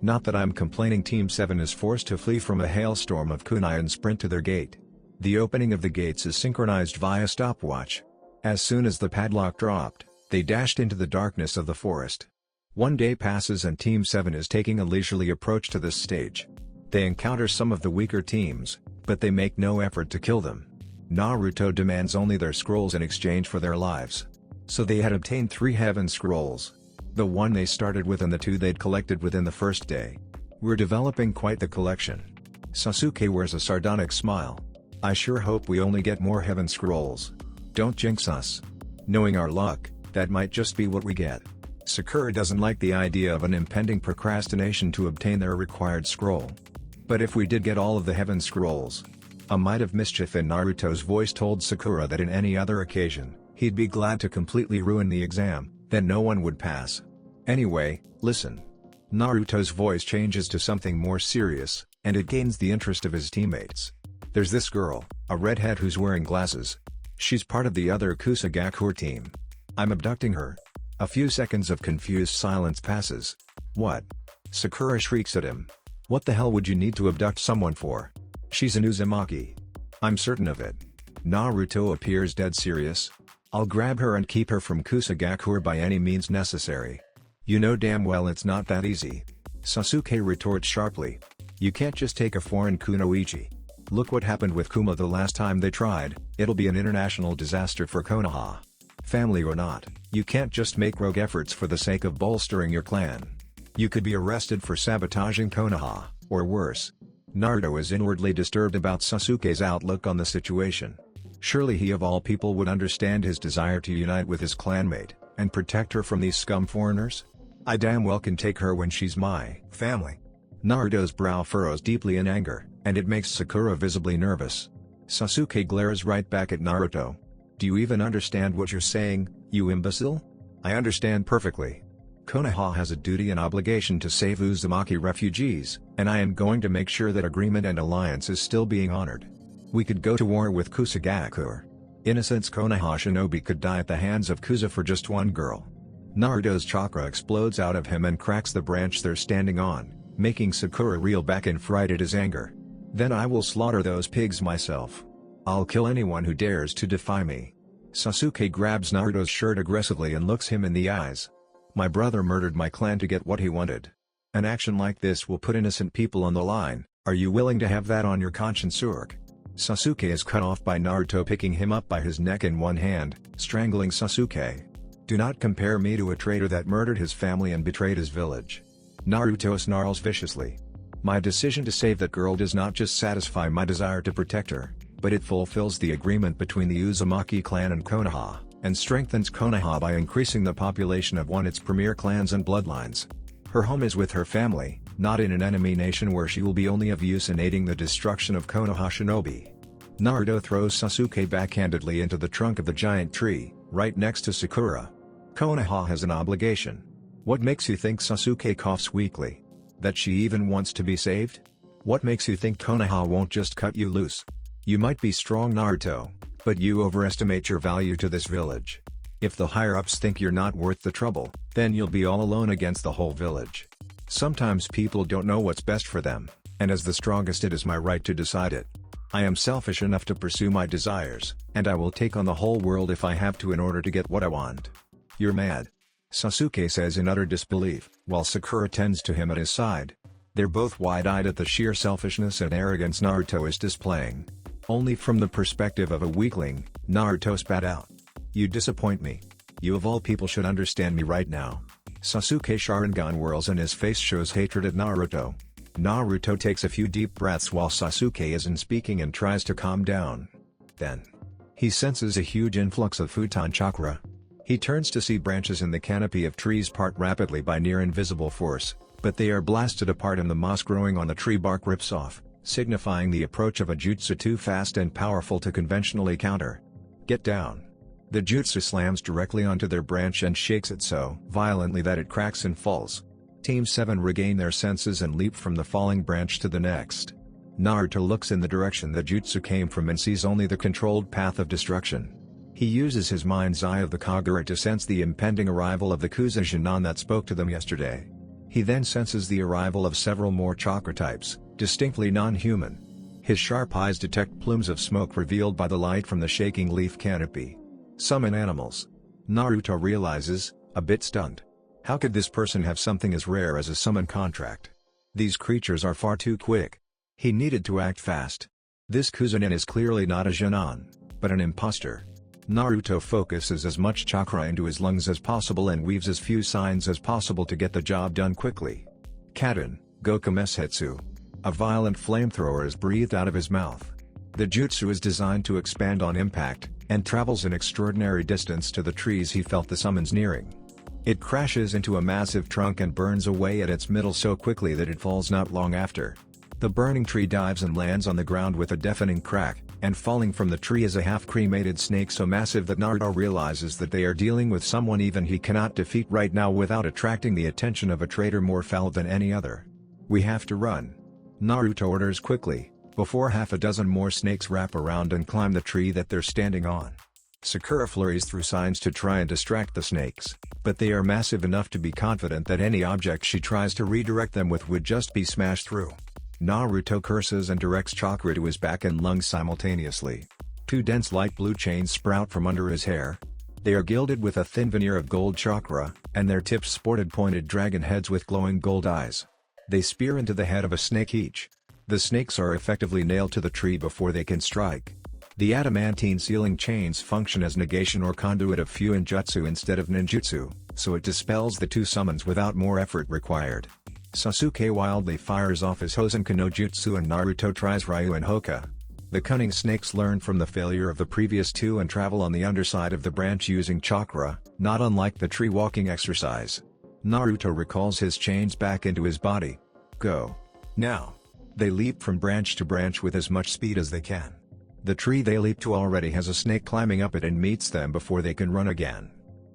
Not that I'm complaining. Team 7 is forced to flee from a hailstorm of kunai and sprint to their gate. The opening of the gates is synchronized via stopwatch. As soon as the padlock dropped, they dashed into the darkness of the forest. 1 day passes and Team 7 is taking a leisurely approach to this stage. They encounter some of the weaker teams, but they make no effort to kill them. Naruto demands only their scrolls in exchange for their lives. So they had obtained 3 Heaven Scrolls. The one they started with and the 2 they'd collected within the first day. We're developing quite the collection. Sasuke wears a sardonic smile. I sure hope we only get more Heaven Scrolls. Don't jinx us. Knowing our luck, that might just be what we get. Sakura doesn't like the idea of an impending procrastination to obtain their required scroll. But if we did get all of the Heaven Scrolls, a mite of mischief in Naruto's voice told Sakura that in any other occasion, he'd be glad to completely ruin the exam, then no one would pass. Anyway, listen. Naruto's voice changes to something more serious, and it gains the interest of his teammates. There's this girl, a redhead who's wearing glasses. She's part of the other Kusagaku team. I'm abducting her. A few seconds of confused silence passes. What? Sakura shrieks at him. What the hell would you need to abduct someone for? She's an Uzumaki. I'm certain of it. Naruto appears dead serious. I'll grab her and keep her from Kusagaku by any means necessary. You know damn well it's not that easy. Sasuke retorts sharply. You can't just take a foreign kunoichi. Look what happened with Kuma the last time they tried. It'll be an international disaster for Konoha. Family or not, you can't just make rogue efforts for the sake of bolstering your clan. You could be arrested for sabotaging Konoha, or worse. Naruto is inwardly disturbed about Sasuke's outlook on the situation. Surely he of all people would understand his desire to unite with his clanmate, and protect her from these scum foreigners? I damn well can take her when she's my family. Naruto's brow furrows deeply in anger, and it makes Sakura visibly nervous. Sasuke glares right back at Naruto. Do you even understand what you're saying, you imbecile? I understand perfectly. Konoha has a duty and obligation to save Uzumaki refugees, and I am going to make sure that agreement and alliance is still being honored. We could go to war with Kusagaku. Innocent Konoha Shinobi could die at the hands of Kusa for just one girl. Naruto's chakra explodes out of him and cracks the branch they're standing on, making Sakura reel back in fright at his anger. Then I will slaughter those pigs myself. I'll kill anyone who dares to defy me. Sasuke grabs Naruto's shirt aggressively and looks him in the eyes. My brother murdered my clan to get what he wanted. An action like this will put innocent people on the line. Are you willing to have that on your conscience, Urk? Sasuke is cut off by Naruto picking him up by his neck in one hand, strangling Sasuke. Do not compare me to a traitor that murdered his family and betrayed his village. Naruto snarls viciously. My decision to save that girl does not just satisfy my desire to protect her, but it fulfills the agreement between the Uzumaki clan and Konoha, and strengthens Konoha by increasing the population of its premier clans and bloodlines. Her home is with her family, not in an enemy nation where she will be only of use in aiding the destruction of Konoha Shinobi. Naruto throws Sasuke backhandedly into the trunk of the giant tree, right next to Sakura. Konoha has an obligation. What makes you think Sasuke coughs weakly? That she even wants to be saved? What makes you think Konoha won't just cut you loose? You might be strong, Naruto, but you overestimate your value to this village. If the higher-ups think you're not worth the trouble, then you'll be all alone against the whole village. Sometimes people don't know what's best for them, and as the strongest it is my right to decide it. I am selfish enough to pursue my desires, and I will take on the whole world if I have to in order to get what I want. You're mad. Sasuke says in utter disbelief, while Sakura tends to him at his side. They're both wide-eyed at the sheer selfishness and arrogance Naruto is displaying. Only from the perspective of a weakling, Naruto spat out. You disappoint me. You of all people should understand me right now. Sasuke Sharingan whirls and his face shows hatred at Naruto. Naruto takes a few deep breaths while Sasuke isn't speaking and tries to calm down. Then, he senses a huge influx of futon chakra. He turns to see branches in the canopy of trees part rapidly by near-invisible force, but they are blasted apart and the moss growing on the tree bark rips off, signifying the approach of a jutsu too fast and powerful to conventionally counter. Get down. The jutsu slams directly onto their branch and shakes it so violently that it cracks and falls. Team 7 regain their senses and leap from the falling branch to the next. Naruto looks in the direction the jutsu came from and sees only the controlled path of destruction. He uses his mind's eye of the Kagura to sense the impending arrival of the Kusanjinan that spoke to them yesterday. He then senses the arrival of several more chakra types, distinctly non-human. His sharp eyes detect plumes of smoke revealed by the light from the shaking leaf canopy. Summon animals. Naruto realizes, a bit stunned. How could this person have something as rare as a summon contract? These creatures are far too quick. He needed to act fast. This Kusanin is clearly not a Jinan, but an imposter. Naruto focuses as much chakra into his lungs as possible and weaves as few signs as possible to get the job done quickly. Kaden, Gokumesetsu. A violent flamethrower is breathed out of his mouth. The jutsu is designed to expand on impact, and travels an extraordinary distance to the trees he felt the summons nearing. It crashes into a massive trunk and burns away at its middle so quickly that it falls not long after. The burning tree dives and lands on the ground with a deafening crack, and falling from the tree is a half-cremated snake so massive that Naruto realizes that they are dealing with someone even he cannot defeat right now without attracting the attention of a traitor more foul than any other. We have to run. Naruto orders quickly, before half a dozen more snakes wrap around and climb the tree that they're standing on. Sakura flurries through signs to try and distract the snakes, but they are massive enough to be confident that any object she tries to redirect them with would just be smashed through. Naruto curses and directs chakra to his back and lungs simultaneously. Two dense light blue chains sprout from under his hair. They are gilded with a thin veneer of gold chakra, and their tips sported pointed dragon heads with glowing gold eyes. They spear into the head of a snake each. The snakes are effectively nailed to the tree before they can strike. The adamantine sealing chains function as negation or conduit of fuinjutsu instead of ninjutsu, so it dispels the two summons without more effort required. Sasuke wildly fires off his Hosenka no Jutsu and Naruto tries Ryu and Hoka. The cunning snakes learn from the failure of the previous two and travel on the underside of the branch using chakra, not unlike the tree walking exercise. Naruto recalls his chains back into his body. Go. Now. They leap from branch to branch with as much speed as they can. The tree they leap to already has a snake climbing up it and meets them before they can run again.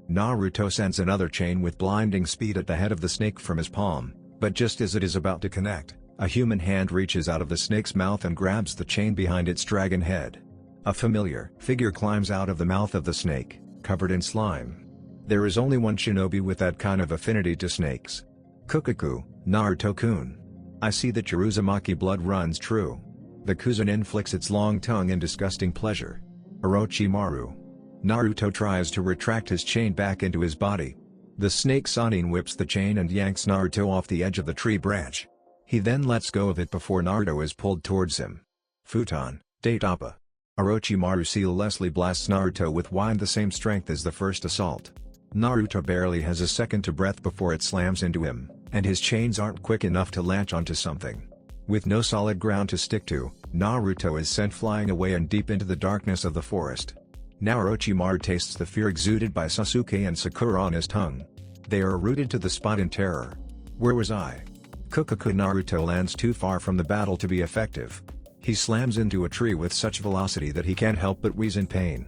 Naruto sends another chain with blinding speed at the head of the snake from his palm, but just as it is about to connect, a human hand reaches out of the snake's mouth and grabs the chain behind its dragon head. A familiar figure climbs out of the mouth of the snake, covered in slime. There is only one shinobi with that kind of affinity to snakes. Kukaku, Naruto-kun. I see that your Uzumaki blood runs true. The Kuzunin flicks its long tongue in disgusting pleasure. Orochimaru. Naruto tries to retract his chain back into his body. The snake Sanin whips the chain and yanks Naruto off the edge of the tree branch. He then lets go of it before Naruto is pulled towards him. Futon, Daitapa. Orochimaru seamlessly blasts Naruto with wind the same strength as the first assault. Naruto barely has a second to breath before it slams into him, and his chains aren't quick enough to latch onto something. With no solid ground to stick to, Naruto is sent flying away and deep into the darkness of the forest. Now Orochimaru tastes the fear exuded by Sasuke and Sakura on his tongue. They are rooted to the spot in terror. Where was I? Kukaku. Naruto lands too far from the battle to be effective. He slams into a tree with such velocity that he can't help but wheeze in pain.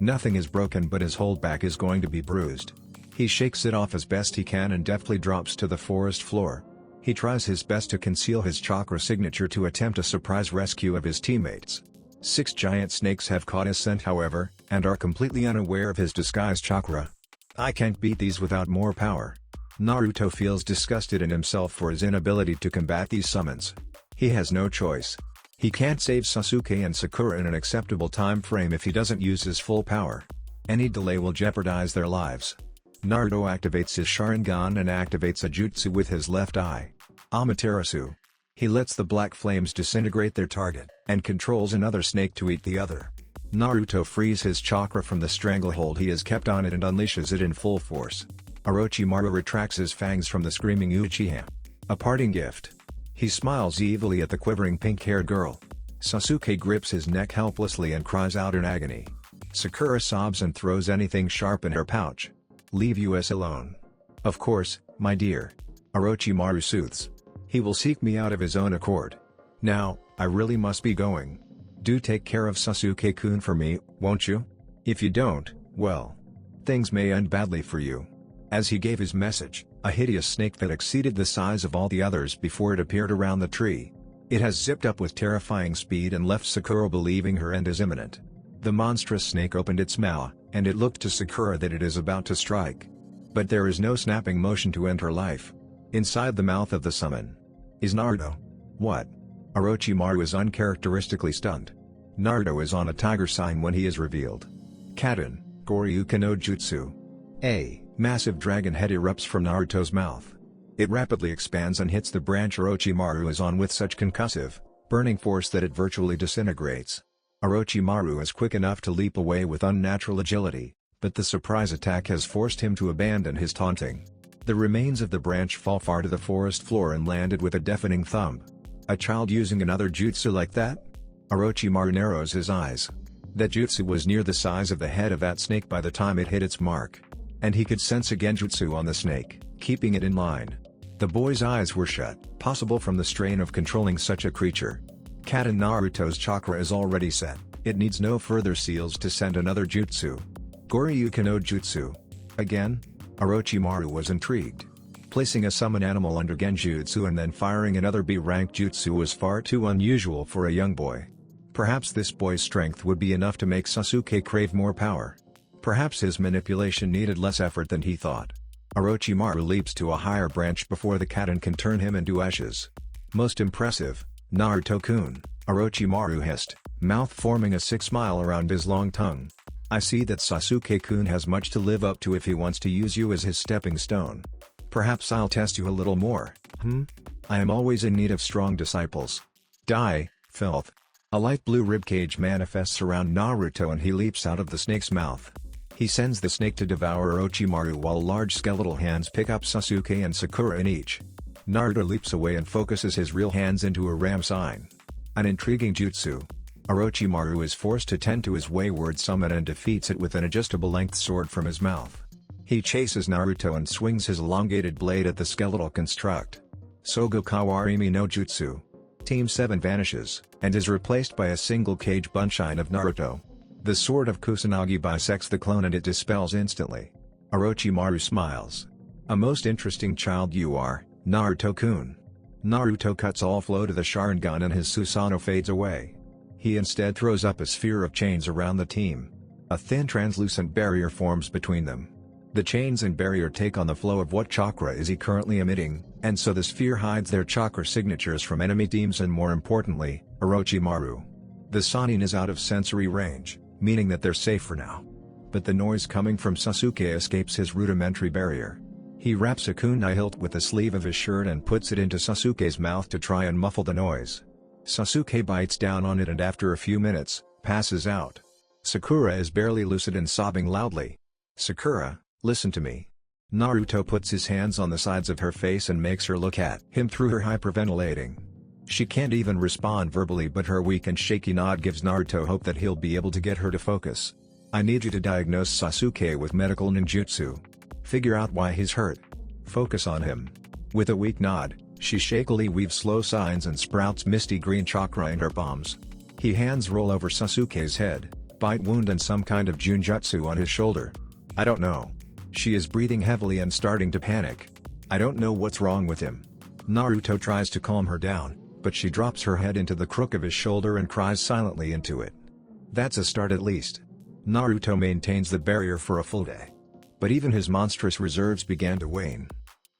Nothing is broken but his holdback is going to be bruised. He shakes it off as best he can and deftly drops to the forest floor. He tries his best to conceal his chakra signature to attempt a surprise rescue of his teammates. 6 giant snakes have caught his scent however, and are completely unaware of his disguised chakra. I can't beat these without more power. Naruto feels disgusted in himself for his inability to combat these summons. He has no choice. He can't save Sasuke and Sakura in an acceptable time frame if he doesn't use his full power. Any delay will jeopardize their lives. Naruto activates his Sharingan and activates a jutsu with his left eye. Amaterasu. He lets the black flames disintegrate their target, and controls another snake to eat the other. Naruto frees his chakra from the stranglehold he has kept on it and unleashes it in full force. Orochimaru retracts his fangs from the screaming Uchiha. A parting gift. He smiles evilly at the quivering pink-haired girl. Sasuke grips his neck helplessly and cries out in agony. Sakura sobs and throws anything sharp in her pouch. Leave us alone. Of course, my dear. Orochimaru soothes. He will seek me out of his own accord. Now, I really must be going. Do take care of Sasuke-kun for me, won't you? If you don't, well, things may end badly for you. As he gave his message, a hideous snake that exceeded the size of all the others before it appeared around the tree. It has zipped up with terrifying speed and left Sakura believing her end is imminent. The monstrous snake opened its maw, and it looked to Sakura that it is about to strike. But there is no snapping motion to end her life. Inside the mouth of the summon is Naruto. What? Orochimaru is uncharacteristically stunned. Naruto is on a tiger sign when he is revealed. Kaden, Goryuken no Jutsu. A massive dragon head erupts from Naruto's mouth. It rapidly expands and hits the branch Orochimaru is on with such concussive, burning force that it virtually disintegrates. Orochimaru is quick enough to leap away with unnatural agility, but the surprise attack has forced him to abandon his taunting. The remains of the branch fall far to the forest floor and landed with a deafening thump. A child using another jutsu like that? Orochimaru narrows his eyes. That jutsu was near the size of the head of that snake by the time it hit its mark. And he could sense a genjutsu on the snake, keeping it in line. The boy's eyes were shut, possible from the strain of controlling such a creature. Kaden Naruto's chakra is already set, it needs no further seals to send another jutsu. Goryuken no Jutsu. Again? Orochimaru was intrigued. Placing a summon animal under genjutsu and then firing another B-rank jutsu was far too unusual for a young boy. Perhaps this boy's strength would be enough to make Sasuke crave more power. Perhaps his manipulation needed less effort than he thought. Orochimaru leaps to a higher branch before the Kaden can turn him into ashes. Most impressive, Naruto-kun, Orochimaru hissed, mouth forming a sick smile around his long tongue. I see that Sasuke-kun has much to live up to if he wants to use you as his stepping stone. Perhaps I'll test you a little more, I am always in need of strong disciples. Die, filth. A light blue ribcage manifests around Naruto and he leaps out of the snake's mouth. He sends the snake to devour Orochimaru while large skeletal hands pick up Sasuke and Sakura in each. Naruto leaps away and focuses his real hands into a ram sign. An intriguing jutsu. Orochimaru is forced to tend to his wayward summon and defeats it with an adjustable length sword from his mouth. He chases Naruto and swings his elongated blade at the skeletal construct. Sogo Kawarimi no Jutsu. Team 7 vanishes, and is replaced by a single cage bunshin of Naruto. The sword of Kusanagi bisects the clone and it dispels instantly. Orochimaru smiles. A most interesting child you are, Naruto-kun. Naruto cuts all flow to the Sharingan and his Susanoo fades away. He instead throws up a sphere of chains around the team. A thin translucent barrier forms between them. The chains and barrier take on the flow of what chakra is he currently emitting, and so the sphere hides their chakra signatures from enemy teams and more importantly, Orochimaru. The Sannin is out of sensory range, meaning that they're safe for now. But the noise coming from Sasuke escapes his rudimentary barrier. He wraps a kunai hilt with the sleeve of his shirt and puts it into Sasuke's mouth to try and muffle the noise. Sasuke bites down on it and after a few minutes, passes out. Sakura is barely lucid and sobbing loudly. Sakura, listen to me. Naruto puts his hands on the sides of her face and makes her look at him through her hyperventilating. She can't even respond verbally but her weak and shaky nod gives Naruto hope that he'll be able to get her to focus. I need you to diagnose Sasuke with medical ninjutsu. Figure out why he's hurt. Focus on him. With a weak nod, she shakily weaves slow signs and sprouts misty green chakra in her palms. He hands roll over Sasuke's head, bite wound and some kind of junjutsu on his shoulder. I don't know. She is breathing heavily and starting to panic. I don't know what's wrong with him. Naruto tries to calm her down, but she drops her head into the crook of his shoulder and cries silently into it. That's a start at least. Naruto maintains the barrier for a full day. But even his monstrous reserves began to wane.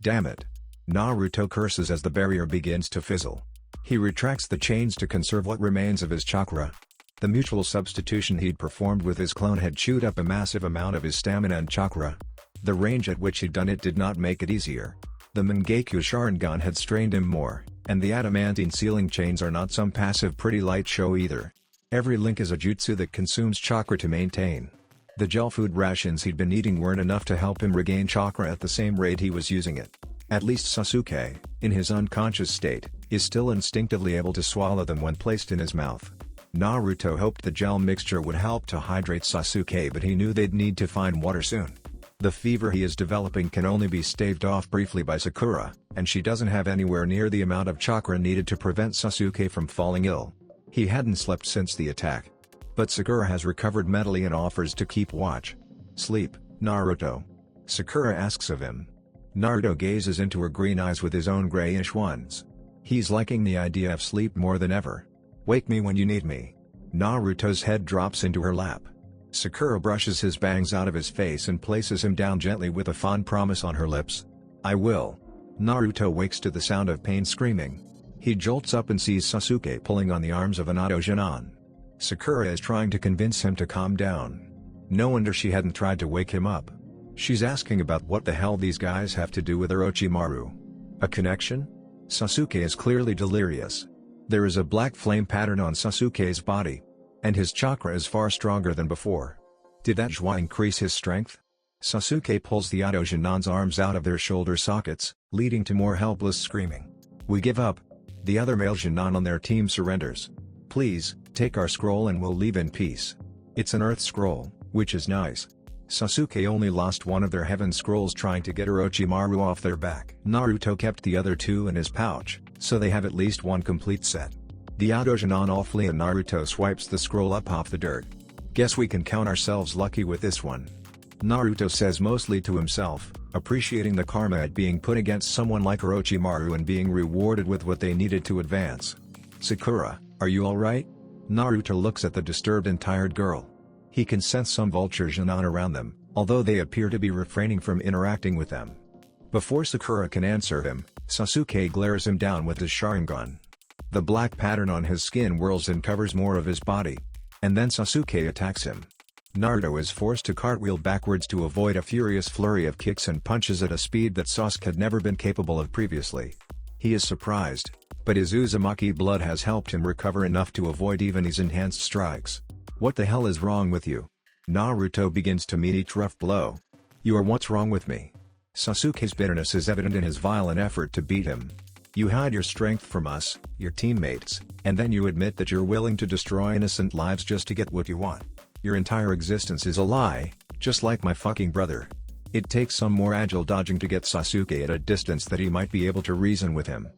Damn it. Naruto curses as the barrier begins to fizzle. He retracts the chains to conserve what remains of his chakra. The mutual substitution he'd performed with his clone had chewed up a massive amount of his stamina and chakra. The range at which he'd done it did not make it easier. The Mangekyou Sharingan had strained him more, and the adamantine sealing chains are not some passive pretty light show either. Every link is a jutsu that consumes chakra to maintain. The gel food rations he'd been eating weren't enough to help him regain chakra at the same rate he was using it. At least Sasuke, in his unconscious state, is still instinctively able to swallow them when placed in his mouth. Naruto hoped the gel mixture would help to hydrate Sasuke but he knew they'd need to find water soon. The fever he is developing can only be staved off briefly by Sakura, and she doesn't have anywhere near the amount of chakra needed to prevent Sasuke from falling ill. He hadn't slept since the attack. But Sakura has recovered mentally and offers to keep watch. Sleep, Naruto. Sakura asks of him. Naruto gazes into her green eyes with his own grayish ones. He's liking the idea of sleep more than ever. Wake me when you need me. Naruto's head drops into her lap. Sakura brushes his bangs out of his face and places him down gently with a fond promise on her lips. I will. Naruto wakes to the sound of pain screaming. He jolts up and sees Sasuke pulling on the arms of an Ado-Jinan. Sakura is trying to convince him to calm down. No wonder she hadn't tried to wake him up. She's asking about what the hell these guys have to do with Orochimaru. A connection? Sasuke is clearly delirious. There is a black flame pattern on Sasuke's body. And his chakra is far stronger than before. Did that joie increase his strength? Sasuke pulls the Ado-Jinan's arms out of their shoulder sockets, leading to more helpless screaming. We give up. The other male Jinan on their team surrenders. Please, take our scroll and we'll leave in peace. It's an earth scroll, which is nice. Sasuke only lost one of their heaven scrolls trying to get Orochimaru off their back. Naruto kept the other two in his pouch, so they have at least one complete set. The Ado-Jinan all flee and Naruto swipes the scroll up off the dirt. Guess we can count ourselves lucky with this one. Naruto says mostly to himself, appreciating the karma at being put against someone like Orochimaru and being rewarded with what they needed to advance. Sakura, are you alright? Naruto looks at the disturbed and tired girl. He can sense some vulture Jinan around them, although they appear to be refraining from interacting with them. Before Sakura can answer him, Sasuke glares him down with his Sharingan. The black pattern on his skin whirls and covers more of his body. And then Sasuke attacks him. Naruto is forced to cartwheel backwards to avoid a furious flurry of kicks and punches at a speed that Sasuke had never been capable of previously. He is surprised, but his Uzumaki blood has helped him recover enough to avoid even his enhanced strikes. What the hell is wrong with you? Naruto begins to meet each rough blow. You are what's wrong with me. Sasuke's bitterness is evident in his violent effort to beat him. You hide your strength from us, your teammates, and then you admit that you're willing to destroy innocent lives just to get what you want. Your entire existence is a lie, just like my fucking brother. It takes some more agile dodging to get Sasuke at a distance that he might be able to reason with him.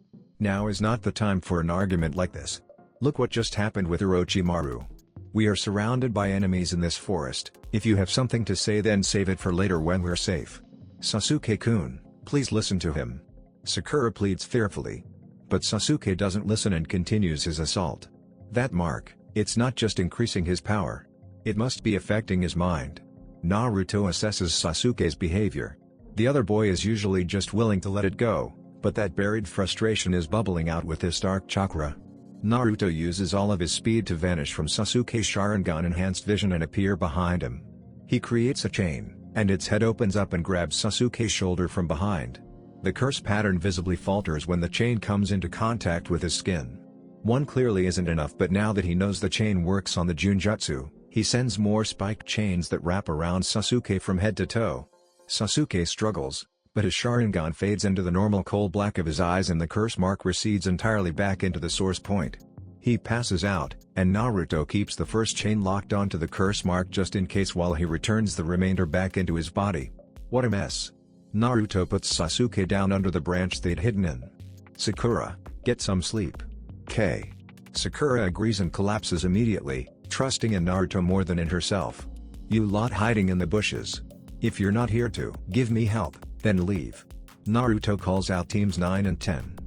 Now is not the time for an argument like this. Look what just happened with Orochimaru. We are surrounded by enemies in this forest. If you have something to say, then save it for later when we're safe. Sasuke-kun, please listen to him. Sakura pleads fearfully. But Sasuke doesn't listen and continues his assault. That mark, it's not just increasing his power. It must be affecting his mind. Naruto assesses Sasuke's behavior. The other boy is usually just willing to let it go, but that buried frustration is bubbling out with this dark chakra. Naruto uses all of his speed to vanish from Sasuke's Sharingan enhanced vision and appear behind him. He creates a chain, and its head opens up and grabs Sasuke's shoulder from behind. The curse pattern visibly falters when the chain comes into contact with his skin. One clearly isn't enough, but now that he knows the chain works on the Junjutsu, he sends more spiked chains that wrap around Sasuke from head to toe. Sasuke struggles, but his Sharingan fades into the normal coal black of his eyes and the curse mark recedes entirely back into the source point. He passes out, and Naruto keeps the first chain locked onto the curse mark just in case while he returns the remainder back into his body. What a mess. Naruto puts Sasuke down under the branch they'd hidden in. Sakura, get some sleep. K. Sakura agrees and collapses immediately, trusting in Naruto more than in herself. You lot hiding in the bushes. If you're not here to give me help, then leave. Naruto calls out teams 9 and 10.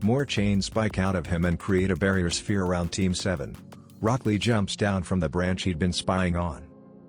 More chains spike out of him and create a barrier sphere around team 7. Rock Lee jumps down from the branch he'd been spying on.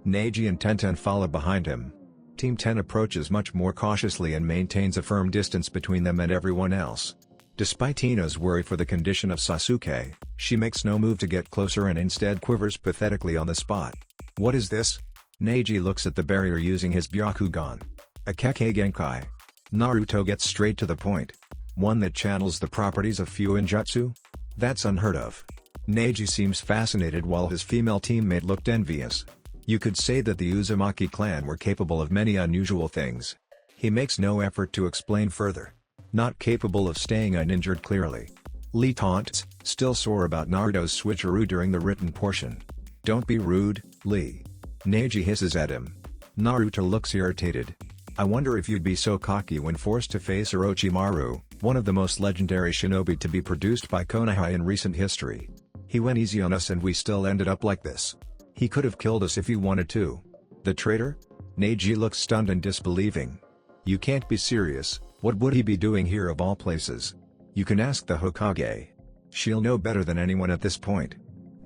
Neji and Tenten follow behind him. Team 10 approaches much more cautiously and maintains a firm distance between them and everyone else. Despite Hina's worry for the condition of Sasuke, she makes no move to get closer and instead quivers pathetically on the spot. What is this? Neji looks at the barrier using his Byakugan. A Kekkei Genkai. Naruto gets straight to the point. One that channels the properties of Fuinjutsu? That's unheard of. Neji seems fascinated while his female teammate looked envious. You could say that the Uzumaki clan were capable of many unusual things. He makes no effort to explain further. Not capable of staying uninjured clearly. Lee taunts, still sore about Naruto's switcheroo during the written portion. Don't be rude, Lee. Neji hisses at him. Naruto looks irritated. I wonder if you'd be so cocky when forced to face Orochimaru, one of the most legendary shinobi to be produced by Konoha in recent history. He went easy on us and we still ended up like this. He could have killed us if he wanted to. The traitor? Neji looks stunned and disbelieving. You can't be serious, what would he be doing here of all places? You can ask the Hokage. She'll know better than anyone at this point.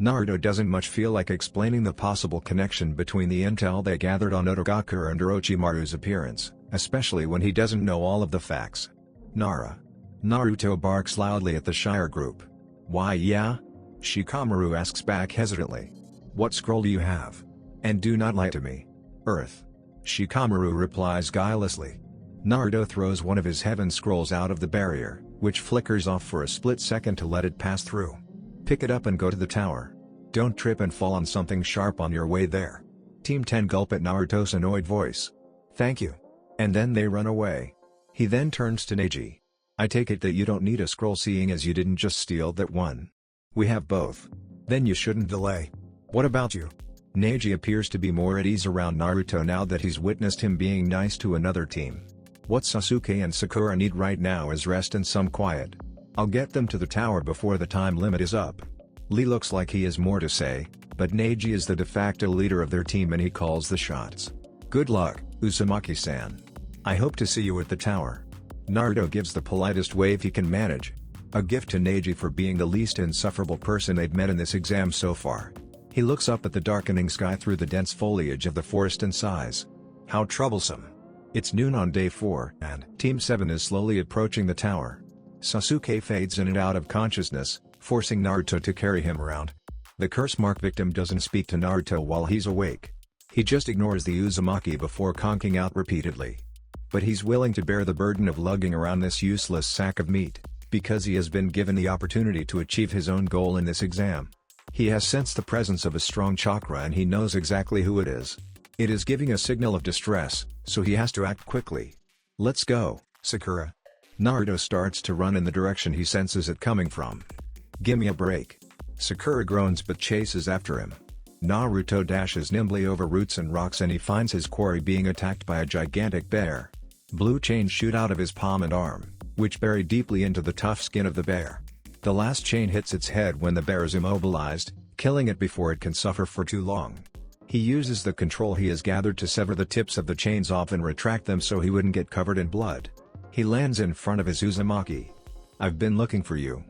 Naruto doesn't much feel like explaining the possible connection between the intel they gathered on Otogakure and Orochimaru's appearance, especially when he doesn't know all of the facts. Nara. Naruto barks loudly at the Shire group. Why yeah? Shikamaru asks back hesitantly. What scroll do you have? And do not lie to me. Earth. Shikamaru replies guilelessly. Naruto throws one of his heaven scrolls out of the barrier, which flickers off for a split second to let it pass through. Pick it up and go to the tower. Don't trip and fall on something sharp on your way there. Team 10 gulp at Naruto's annoyed voice. Thank you. And then they run away. He then turns to Neji. I take it that you don't need a scroll seeing as you didn't just steal that one. We have both. Then you shouldn't delay. What about you? Neji appears to be more at ease around Naruto now that he's witnessed him being nice to another team. What Sasuke and Sakura need right now is rest and some quiet. I'll get them to the tower before the time limit is up. Lee looks like he has more to say, but Neji is the de facto leader of their team and he calls the shots. Good luck, Uzumaki-san. I hope to see you at the tower. Naruto gives the politest wave he can manage. A gift to Neji for being the least insufferable person they've met in this exam so far. He looks up at the darkening sky through the dense foliage of the forest and sighs. How troublesome. It's noon on day 4 and Team 7 is slowly approaching the tower. Sasuke fades in and out of consciousness, forcing Naruto to carry him around. The curse mark victim doesn't speak to Naruto while he's awake. He just ignores the Uzumaki before conking out repeatedly. But he's willing to bear the burden of lugging around this useless sack of meat. because he has been given the opportunity to achieve his own goal in this exam. He has sensed the presence of a strong chakra and he knows exactly who it is. It is giving a signal of distress, so he has to act quickly. Let's go, Sakura. Naruto starts to run in the direction he senses it coming from. Gimme a break. Sakura groans but chases after him. Naruto dashes nimbly over roots and rocks and he finds his quarry being attacked by a gigantic bear. Blue chains shoot out of his palm and arm, which bury deeply into the tough skin of the bear. The last chain hits its head when the bear is immobilized, killing it before it can suffer for too long. He uses the control he has gathered to sever the tips of the chains off and retract them so he wouldn't get covered in blood. He lands in front of his Uzumaki. I've been looking for you.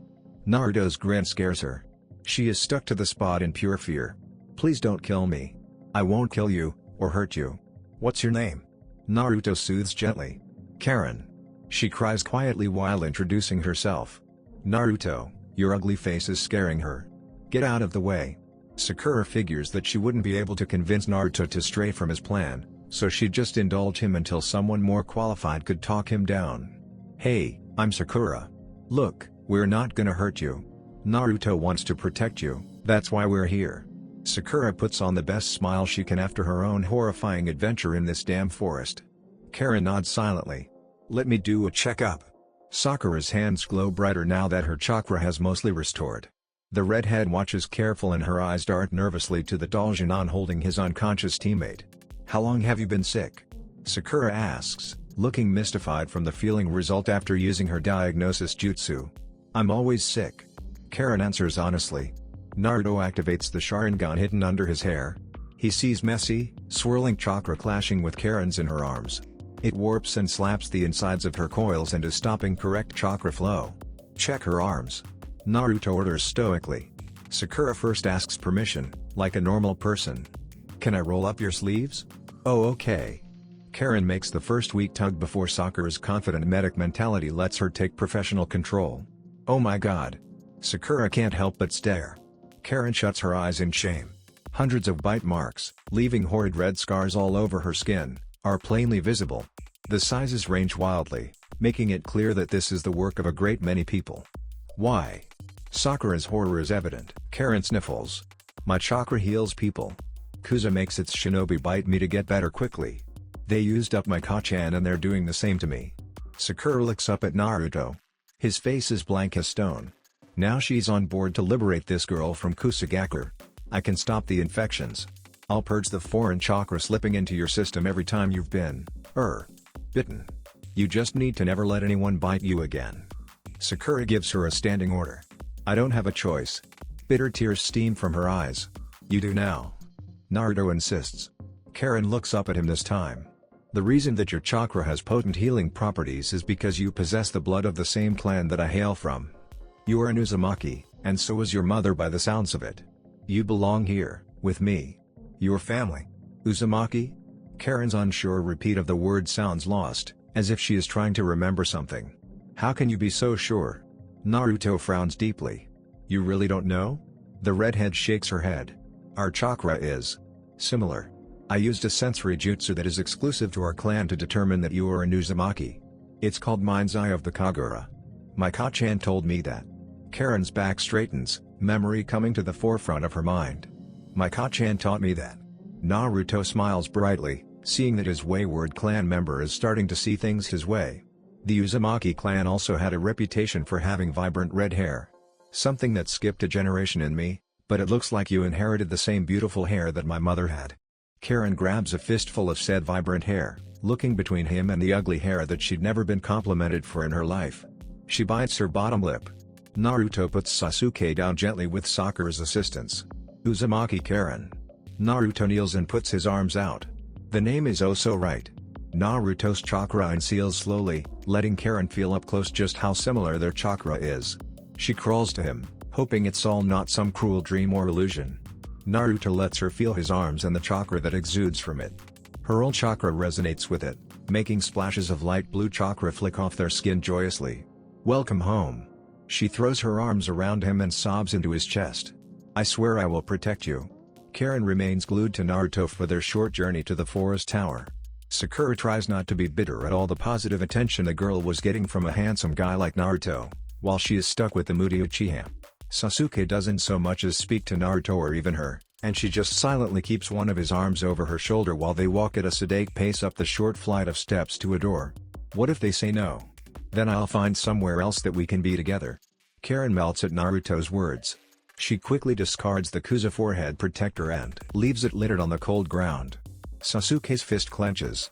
Naruto's grin scares her. She is stuck to the spot in pure fear. Please don't kill me. I won't kill you, or hurt you. What's your name? Naruto soothes gently. Karen. She cries quietly while introducing herself. Naruto, your ugly face is scaring her. Get out of the way. Sakura figures that she wouldn't be able to convince Naruto to stray from his plan, so she'd just indulge him until someone more qualified could talk him down. Hey, I'm Sakura. Look, we're not gonna hurt you. Naruto wants to protect you, that's why we're here. Sakura puts on the best smile she can after her own horrifying adventure in this damn forest. Karen nods silently. Let me do a checkup. Sakura's hands glow brighter now that her chakra has mostly restored. The redhead watches careful and her eyes dart nervously to the Daljinon holding his unconscious teammate. How long have you been sick? Sakura asks, looking mystified from the feeling result after using her diagnosis jutsu. I'm always sick. Karen answers honestly. Naruto activates the Sharingan hidden under his hair. He sees messy, swirling chakra clashing with Karen's in her arms. It warps and slaps the insides of her coils and is stopping correct chakra flow. Check her arms. Naruto orders stoically. Sakura first asks permission, like a normal person. Can I roll up your sleeves? Oh okay. Karen makes the first weak tug before Sakura's confident medic mentality lets her take professional control. Oh my god. Sakura can't help but stare. Karen shuts her eyes in shame. Hundreds of bite marks, leaving horrid red scars all over her skin, are plainly visible. The sizes range wildly, making it clear that this is the work of a great many people. Why? Sakura's horror is evident. Karen sniffles. My chakra heals people. Kuza makes its shinobi bite me to get better quickly. They used up my Kachan and they're doing the same to me. Sakura looks up at Naruto. His face is blank as stone. Now she's on board to liberate this girl from Kusagaku. I can stop the infections. I'll purge the foreign chakra slipping into your system every time you've been, bitten. You just need to never let anyone bite you again. Sakura gives her a standing order. I don't have a choice. Bitter tears steam from her eyes. You do now. Naruto insists. Karen looks up at him this time. The reason that your chakra has potent healing properties is because you possess the blood of the same clan that I hail from. You are an Uzumaki, and so is your mother by the sounds of it. You belong here, with me. Your family. Uzumaki? Karen's unsure repeat of the word sounds lost, as if she is trying to remember something. How can you be so sure? Naruto frowns deeply. You really don't know? The redhead shakes her head. Our chakra is similar. I used a sensory jutsu that is exclusive to our clan to determine that you are an Uzumaki. It's called Mind's Eye of the Kagura. My Kachan told me that. Karen's back straightens, memory coming to the forefront of her mind. My Kachan taught me that. Naruto smiles brightly, seeing that his wayward clan member is starting to see things his way. The Uzumaki clan also had a reputation for having vibrant red hair. Something that skipped a generation in me, but it looks like you inherited the same beautiful hair that my mother had. Karen grabs a fistful of said vibrant hair, looking between him and the ugly hair that she'd never been complimented for in her life. She bites her bottom lip. Naruto puts Sasuke down gently with Sakura's assistance. Uzumaki Karen. Naruto kneels and puts his arms out. The name is oh so right. Naruto's chakra unseals slowly, letting Karen feel up close just how similar their chakra is. She crawls to him, hoping it's all not some cruel dream or illusion. Naruto lets her feel his arms and the chakra that exudes from it. Her own chakra resonates with it, making splashes of light blue chakra flick off their skin joyously. Welcome home. She throws her arms around him and sobs into his chest. I swear I will protect you. Karen remains glued to Naruto for their short journey to the forest tower. Sakura tries not to be bitter at all the positive attention the girl was getting from a handsome guy like Naruto. while she is stuck with the moody Uchiha. Sasuke doesn't so much as speak to Naruto or even her, and she just silently keeps one of his arms over her shoulder while they walk at a sedate pace up the short flight of steps to a door. What if they say no? Then I'll find somewhere else that we can be together. Karen melts at Naruto's words. She quickly discards the Kuza forehead protector and leaves it littered on the cold ground. Sasuke's fist clenches,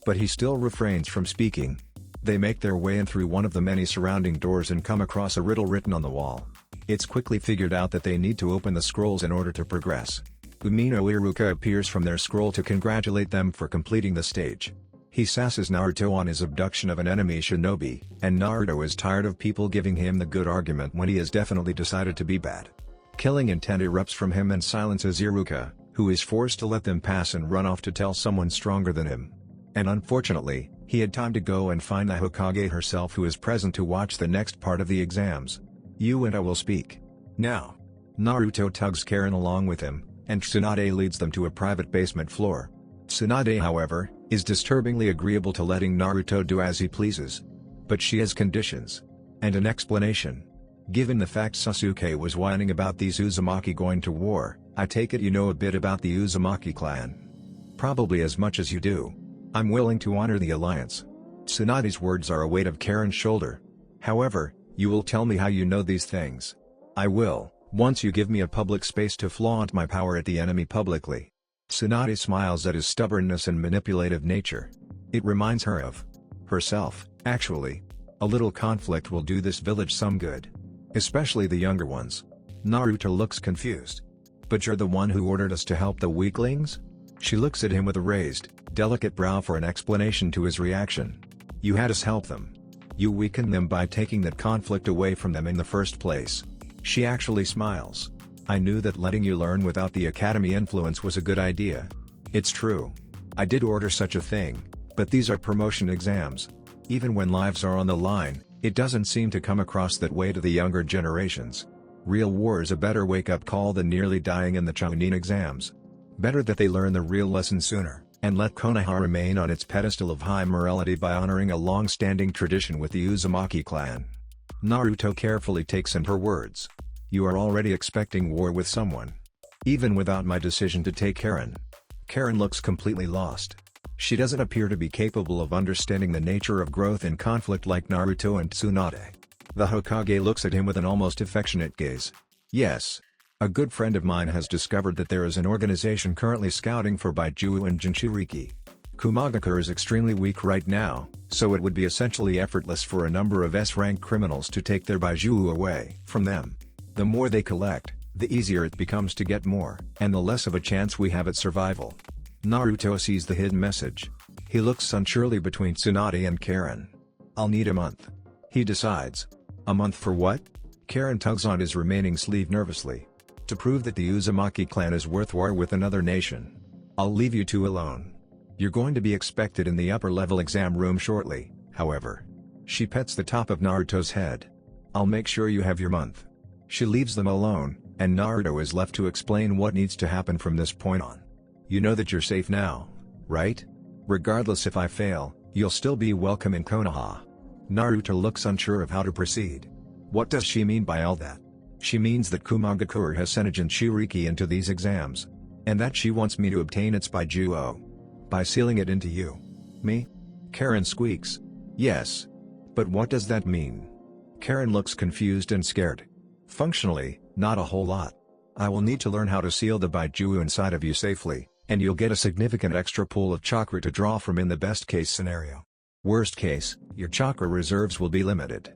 but he still refrains from speaking. They make their way in through one of the many surrounding doors and come across a riddle written on the wall. It's quickly figured out that they need to open the scrolls in order to progress. Umino Iruka appears from their scroll to congratulate them for completing the stage. He sasses Naruto on his abduction of an enemy shinobi, and Naruto is tired of people giving him the good argument when he has definitely decided to be bad. Killing intent erupts from him and silences Iruka, who is forced to let them pass and run off to tell someone stronger than him. And unfortunately, he had time to go and find the Hokage herself, who is present to watch the next part of the exams. You and I will speak. Now. Naruto tugs Karen along with him, and Tsunade leads them to a private basement floor. Tsunade, however, is disturbingly agreeable to letting Naruto do as he pleases. But she has conditions. And an explanation. Given the fact Sasuke was whining about these Uzumaki going to war, I take it you know a bit about the Uzumaki clan. Probably as much as you do. I'm willing to honor the alliance. Tsunade's words are a weight of Karen's shoulder. However, you will tell me how you know these things. I will, once you give me a public space to flaunt my power at the enemy publicly. Tsunade smiles at his stubbornness and manipulative nature. It reminds her of herself, actually. A little conflict will do this village some good. Especially the younger ones. Naruto looks confused. But you're the one who ordered us to help the weaklings? She looks at him with a raised, delicate brow for an explanation to his reaction. You had us help them. You weakened them by taking that conflict away from them in the first place. She actually smiles. I knew that letting you learn without the academy influence was a good idea. It's true. I did order such a thing, but these are promotion exams. Even when lives are on the line, it doesn't seem to come across that way to the younger generations. Real war is a better wake-up call than nearly dying in the Chunin exams. Better that they learn the real lesson sooner, and let Konoha remain on its pedestal of high morality by honoring a long-standing tradition with the Uzumaki clan. Naruto carefully takes in her words. You are already expecting war with someone. Even without my decision to take Karen. Karen looks completely lost. She doesn't appear to be capable of understanding the nature of growth in conflict like Naruto and Tsunade. The Hokage looks at him with an almost affectionate gaze. Yes. A good friend of mine has discovered that there is an organization currently scouting for Baijuo and Jinchuriki. Kumagakure is extremely weak right now, so it would be essentially effortless for a number of S-rank criminals to take their Baijuo away from them. The more they collect, the easier it becomes to get more, and the less of a chance we have at survival. Naruto sees the hidden message. He looks unsurely between Tsunade and Karen. I'll need a month. He decides. A month for what? Karen tugs on his remaining sleeve nervously. To prove that the Uzumaki clan is worth war with another nation. I'll leave you two alone. You're going to be expected in the upper-level exam room shortly, however. She pets the top of Naruto's head. I'll make sure you have your month. She leaves them alone, and Naruto is left to explain what needs to happen from this point on. You know that you're safe now, right? Regardless if I fail, you'll still be welcome in Konoha. Naruto looks unsure of how to proceed. What does she mean by all that? She means that Kumagakure has sent a Jinchuriki into these exams. And that she wants me to obtain its Baijuo. By sealing it into you. Me? Karen squeaks. Yes. But what does that mean? Karen looks confused and scared. Functionally, not a whole lot. I will need to learn how to seal the Baijuo inside of you safely, and you'll get a significant extra pool of chakra to draw from in the best case scenario. Worst case, your chakra reserves will be limited.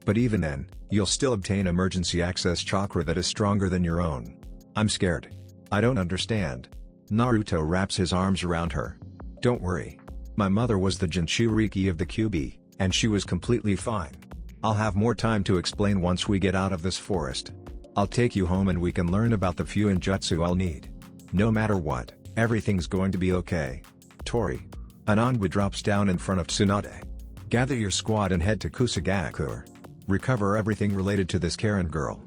But even then, you'll still obtain emergency access chakra that is stronger than your own. I'm scared. I don't understand. Naruto wraps his arms around her. Don't worry. My mother was the Jinchuriki of the QB, and she was completely fine. I'll have more time to explain once we get out of this forest. I'll take you home and we can learn about the Fuinjutsu I'll need. No matter what, everything's going to be okay. Tori. Anandwa drops down in front of Tsunade. Gather your squad and head to Kusagakure. Recover everything related to this Karen girl.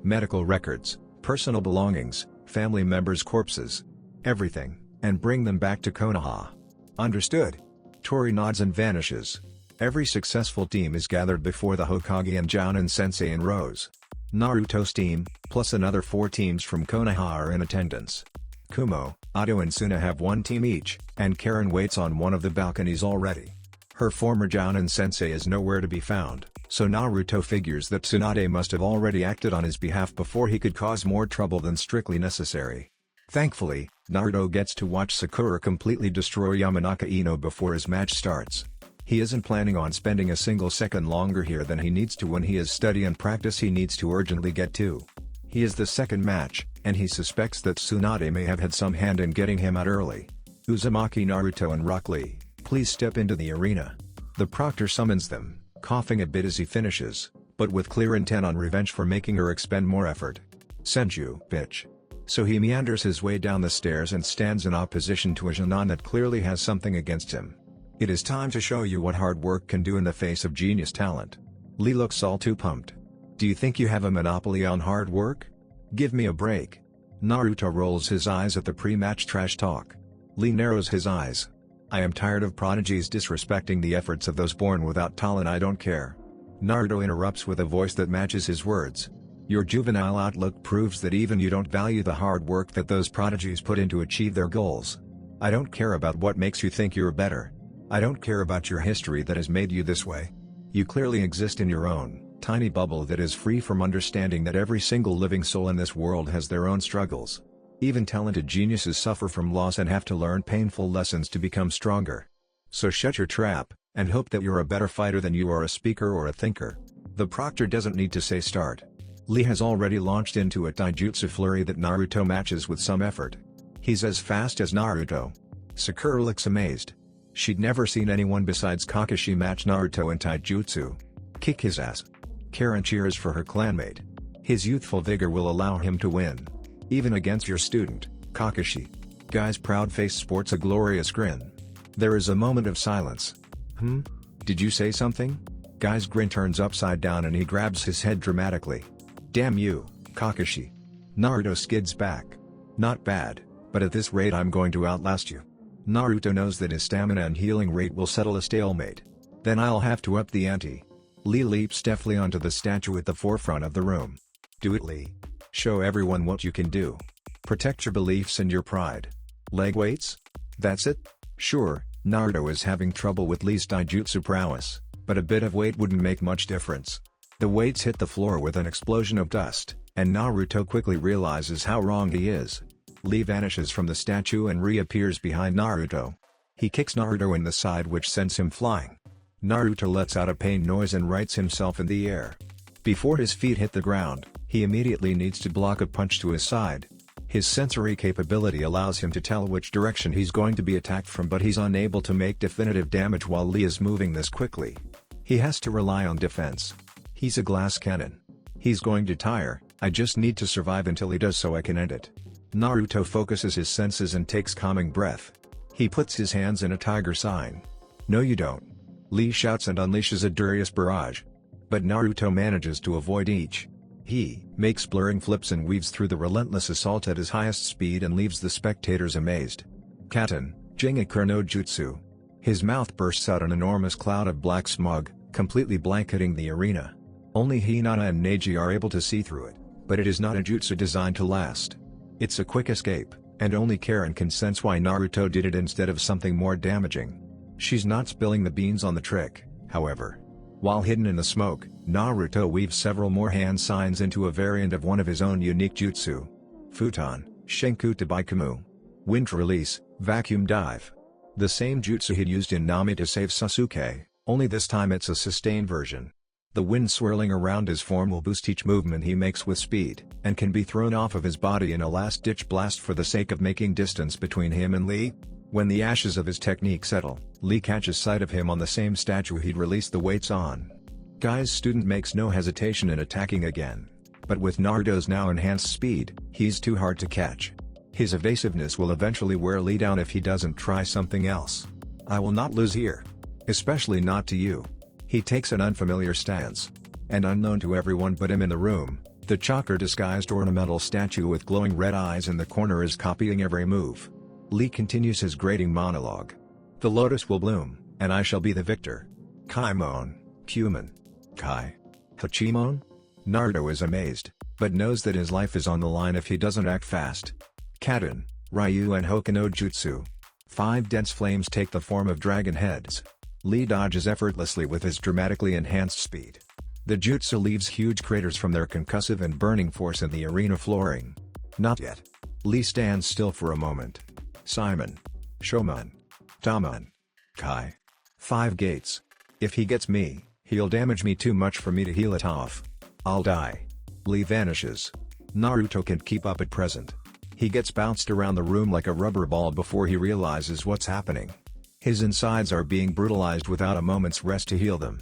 Medical records, personal belongings, family members' corpses. Everything, and bring them back to Konoha. Understood? Tori nods and vanishes. Every successful team is gathered before the Hokage and Jounin Sensei in rows. Naruto's team, plus another 4 teams from Konoha are in attendance. Kumo, Ado and Suna have 1 team each, and Karen waits on one of the balconies already. Her former Jounin Sensei is nowhere to be found, so Naruto figures that Tsunade must have already acted on his behalf before he could cause more trouble than strictly necessary. Thankfully, Naruto gets to watch Sakura completely destroy Yamanaka Ino before his match starts. He isn't planning on spending a single second longer here than he needs to when he has study and practice he needs to urgently get to. He is the second match, and he suspects that Tsunade may have had some hand in getting him out early. Uzumaki, Naruto and Rock Lee, please step into the arena. The proctor summons them, coughing a bit as he finishes, but with clear intent on revenge for making her expend more effort. Senju, bitch. So he meanders his way down the stairs and stands in opposition to a Jonan that clearly has something against him. It is time to show you what hard work can do in the face of genius talent. Lee looks all too pumped. Do you think you have a monopoly on hard work? Give me a break. Naruto rolls his eyes at the pre-match trash talk. Lee narrows his eyes. I am tired of prodigies disrespecting the efforts of those born without talent. I don't care. Naruto interrupts with a voice that matches his words. Your juvenile outlook proves that even you don't value the hard work that those prodigies put in to achieve their goals. I don't care about what makes you think you're better. I don't care about your history that has made you this way. You clearly exist in your own, tiny bubble that is free from understanding that every single living soul in this world has their own struggles. Even talented geniuses suffer from loss and have to learn painful lessons to become stronger. So shut your trap, and hope that you're a better fighter than you are a speaker or a thinker. The proctor doesn't need to say start. Lee has already launched into a taijutsu flurry that Naruto matches with some effort. He's as fast as Naruto. Sakura looks amazed. She'd never seen anyone besides Kakashi match Naruto in taijutsu. Kick his ass. Karen cheers for her clanmate. His youthful vigor will allow him to win. Even against your student, Kakashi. Guy's proud face sports a glorious grin. There is a moment of silence. Did you say something? Guy's grin turns upside down and he grabs his head dramatically. Damn you, Kakashi. Naruto skids back. Not bad, but at this rate I'm going to outlast you. Naruto knows that his stamina and healing rate will settle a stalemate. Then I'll have to up the ante. Lee leaps deftly onto the statue at the forefront of the room. Do it, Lee. Show everyone what you can do. Protect your beliefs and your pride. Leg weights? That's it? Sure, Naruto is having trouble with Lee's taijutsu prowess, but a bit of weight wouldn't make much difference. The weights hit the floor with an explosion of dust, and Naruto quickly realizes how wrong he is. Lee vanishes from the statue and reappears behind Naruto. He kicks Naruto in the side which sends him flying. Naruto lets out a pain noise and rights himself in the air. Before his feet hit the ground, he immediately needs to block a punch to his side. His sensory capability allows him to tell which direction he's going to be attacked from, but he's unable to make definitive damage while Lee is moving this quickly. He has to rely on defense. He's a glass cannon. He's going to tire. I just need to survive until he does so I can end it. Naruto focuses his senses and takes calming breath. He puts his hands in a tiger sign. No you don't. Lee shouts and unleashes a Darius barrage. But Naruto manages to avoid each. He makes blurring flips and weaves through the relentless assault at his highest speed and leaves the spectators amazed. Katen, Jingaku no Jutsu. His mouth bursts out an enormous cloud of black smog, completely blanketing the arena. Only Hinata and Neji are able to see through it, but it is not a jutsu designed to last. It's a quick escape, and only Karen can sense why Naruto did it instead of something more damaging. She's not spilling the beans on the trick, however. While hidden in the smoke, Naruto weaves several more hand signs into a variant of one of his own unique jutsu. Futon, Shenku Tabaikumu. Wind Release, Vacuum Dive. The same jutsu he'd used in Nami to save Sasuke, only this time it's a sustained version. The wind swirling around his form will boost each movement he makes with speed, and can be thrown off of his body in a last-ditch blast for the sake of making distance between him and Lee. When the ashes of his technique settle, Lee catches sight of him on the same statue he'd released the weights on. Guy's student makes no hesitation in attacking again. But with Naruto's now enhanced speed, he's too hard to catch. His evasiveness will eventually wear Lee down if he doesn't try something else. I will not lose here. Especially not to you. He takes an unfamiliar stance. And unknown to everyone but him in the room, the chakra-disguised ornamental statue with glowing red eyes in the corner is copying every move. Lee continues his grating monologue. The lotus will bloom, and I shall be the victor. Kaimon, Cumin. Kai. Hachimon? Naruto is amazed, but knows that his life is on the line if he doesn't act fast. Kaden, Ryu and Hokuno Jutsu. 5 dense flames take the form of dragon heads. Lee dodges effortlessly with his dramatically enhanced speed. The jutsu leaves huge craters from their concussive and burning force in the arena flooring. Not yet. Lee stands still for a moment. Simon. Shomon. Tamon. Kai. 5 gates. If he gets me, he'll damage me too much for me to heal it off. I'll die. Lee vanishes. Naruto can't keep up at present. He gets bounced around the room like a rubber ball before he realizes what's happening. His insides are being brutalized without a moment's rest to heal them.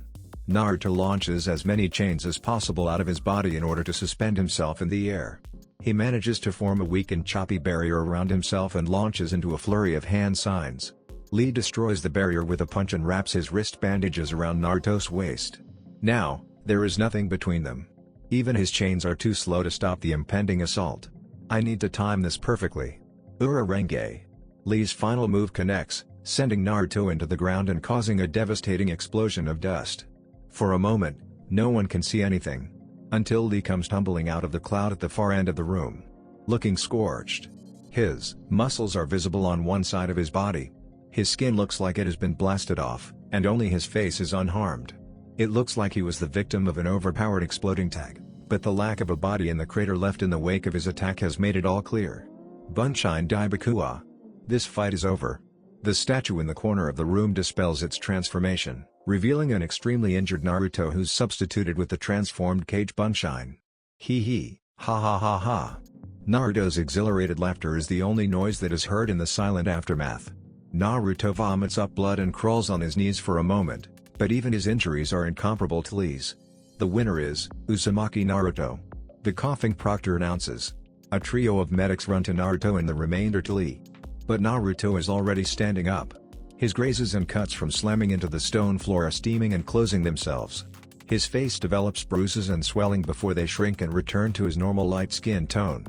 Naruto launches as many chains as possible out of his body in order to suspend himself in the air. He manages to form a weak and choppy barrier around himself and launches into a flurry of hand signs. Lee destroys the barrier with a punch and wraps his wrist bandages around Naruto's waist. Now, there is nothing between them. Even his chains are too slow to stop the impending assault. I need to time this perfectly. Urarenge. Lee's final move connects, sending Naruto into the ground and causing a devastating explosion of dust. For a moment, no one can see anything. Until Lee comes tumbling out of the cloud at the far end of the room. Looking scorched. His muscles are visible on one side of his body. His skin looks like it has been blasted off, and only his face is unharmed. It looks like he was the victim of an overpowered exploding tag, but the lack of a body in the crater left in the wake of his attack has made it all clear. Bunshine Daibakua. This fight is over. The statue in the corner of the room dispels its transformation, revealing an extremely injured Naruto who's substituted with the transformed Cage Bunshine. Hee hee, ha ha ha ha. Naruto's exhilarated laughter is the only noise that is heard in the silent aftermath. Naruto vomits up blood and crawls on his knees for a moment, but even his injuries are incomparable to Lee's. The winner is Uzumaki Naruto. The coughing proctor announces. A trio of medics run to Naruto and the remainder to Lee. But Naruto is already standing up. His grazes and cuts from slamming into the stone floor are steaming and closing themselves. His face develops bruises and swelling before they shrink and return to his normal light skin tone.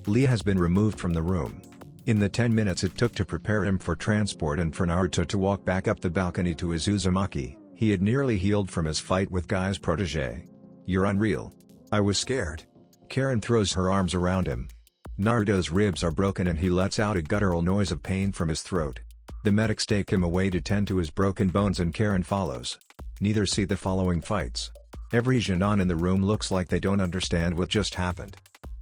Lee has been removed from the room. In the 10 minutes it took to prepare him for transport and for Naruto to walk back up the balcony to his Uzumaki, he had nearly healed from his fight with Guy's protege. You're unreal. I was scared. Karen throws her arms around him. Naruto's ribs are broken and he lets out a guttural noise of pain from his throat. The medics take him away to tend to his broken bones and Karen follows. Neither see the following fights. Every Genin in the room looks like they don't understand what just happened.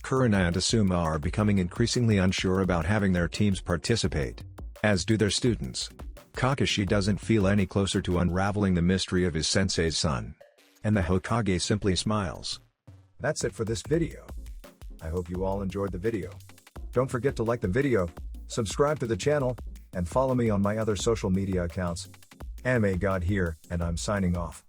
Kurina and Asuma are becoming increasingly unsure about having their teams participate. As do their students. Kakashi doesn't feel any closer to unraveling the mystery of his sensei's son. And the Hokage simply smiles. That's it for this video. I hope you all enjoyed the video. Don't forget to like the video, subscribe to the channel, and follow me on my other social media accounts. Anime God here, and I'm signing off.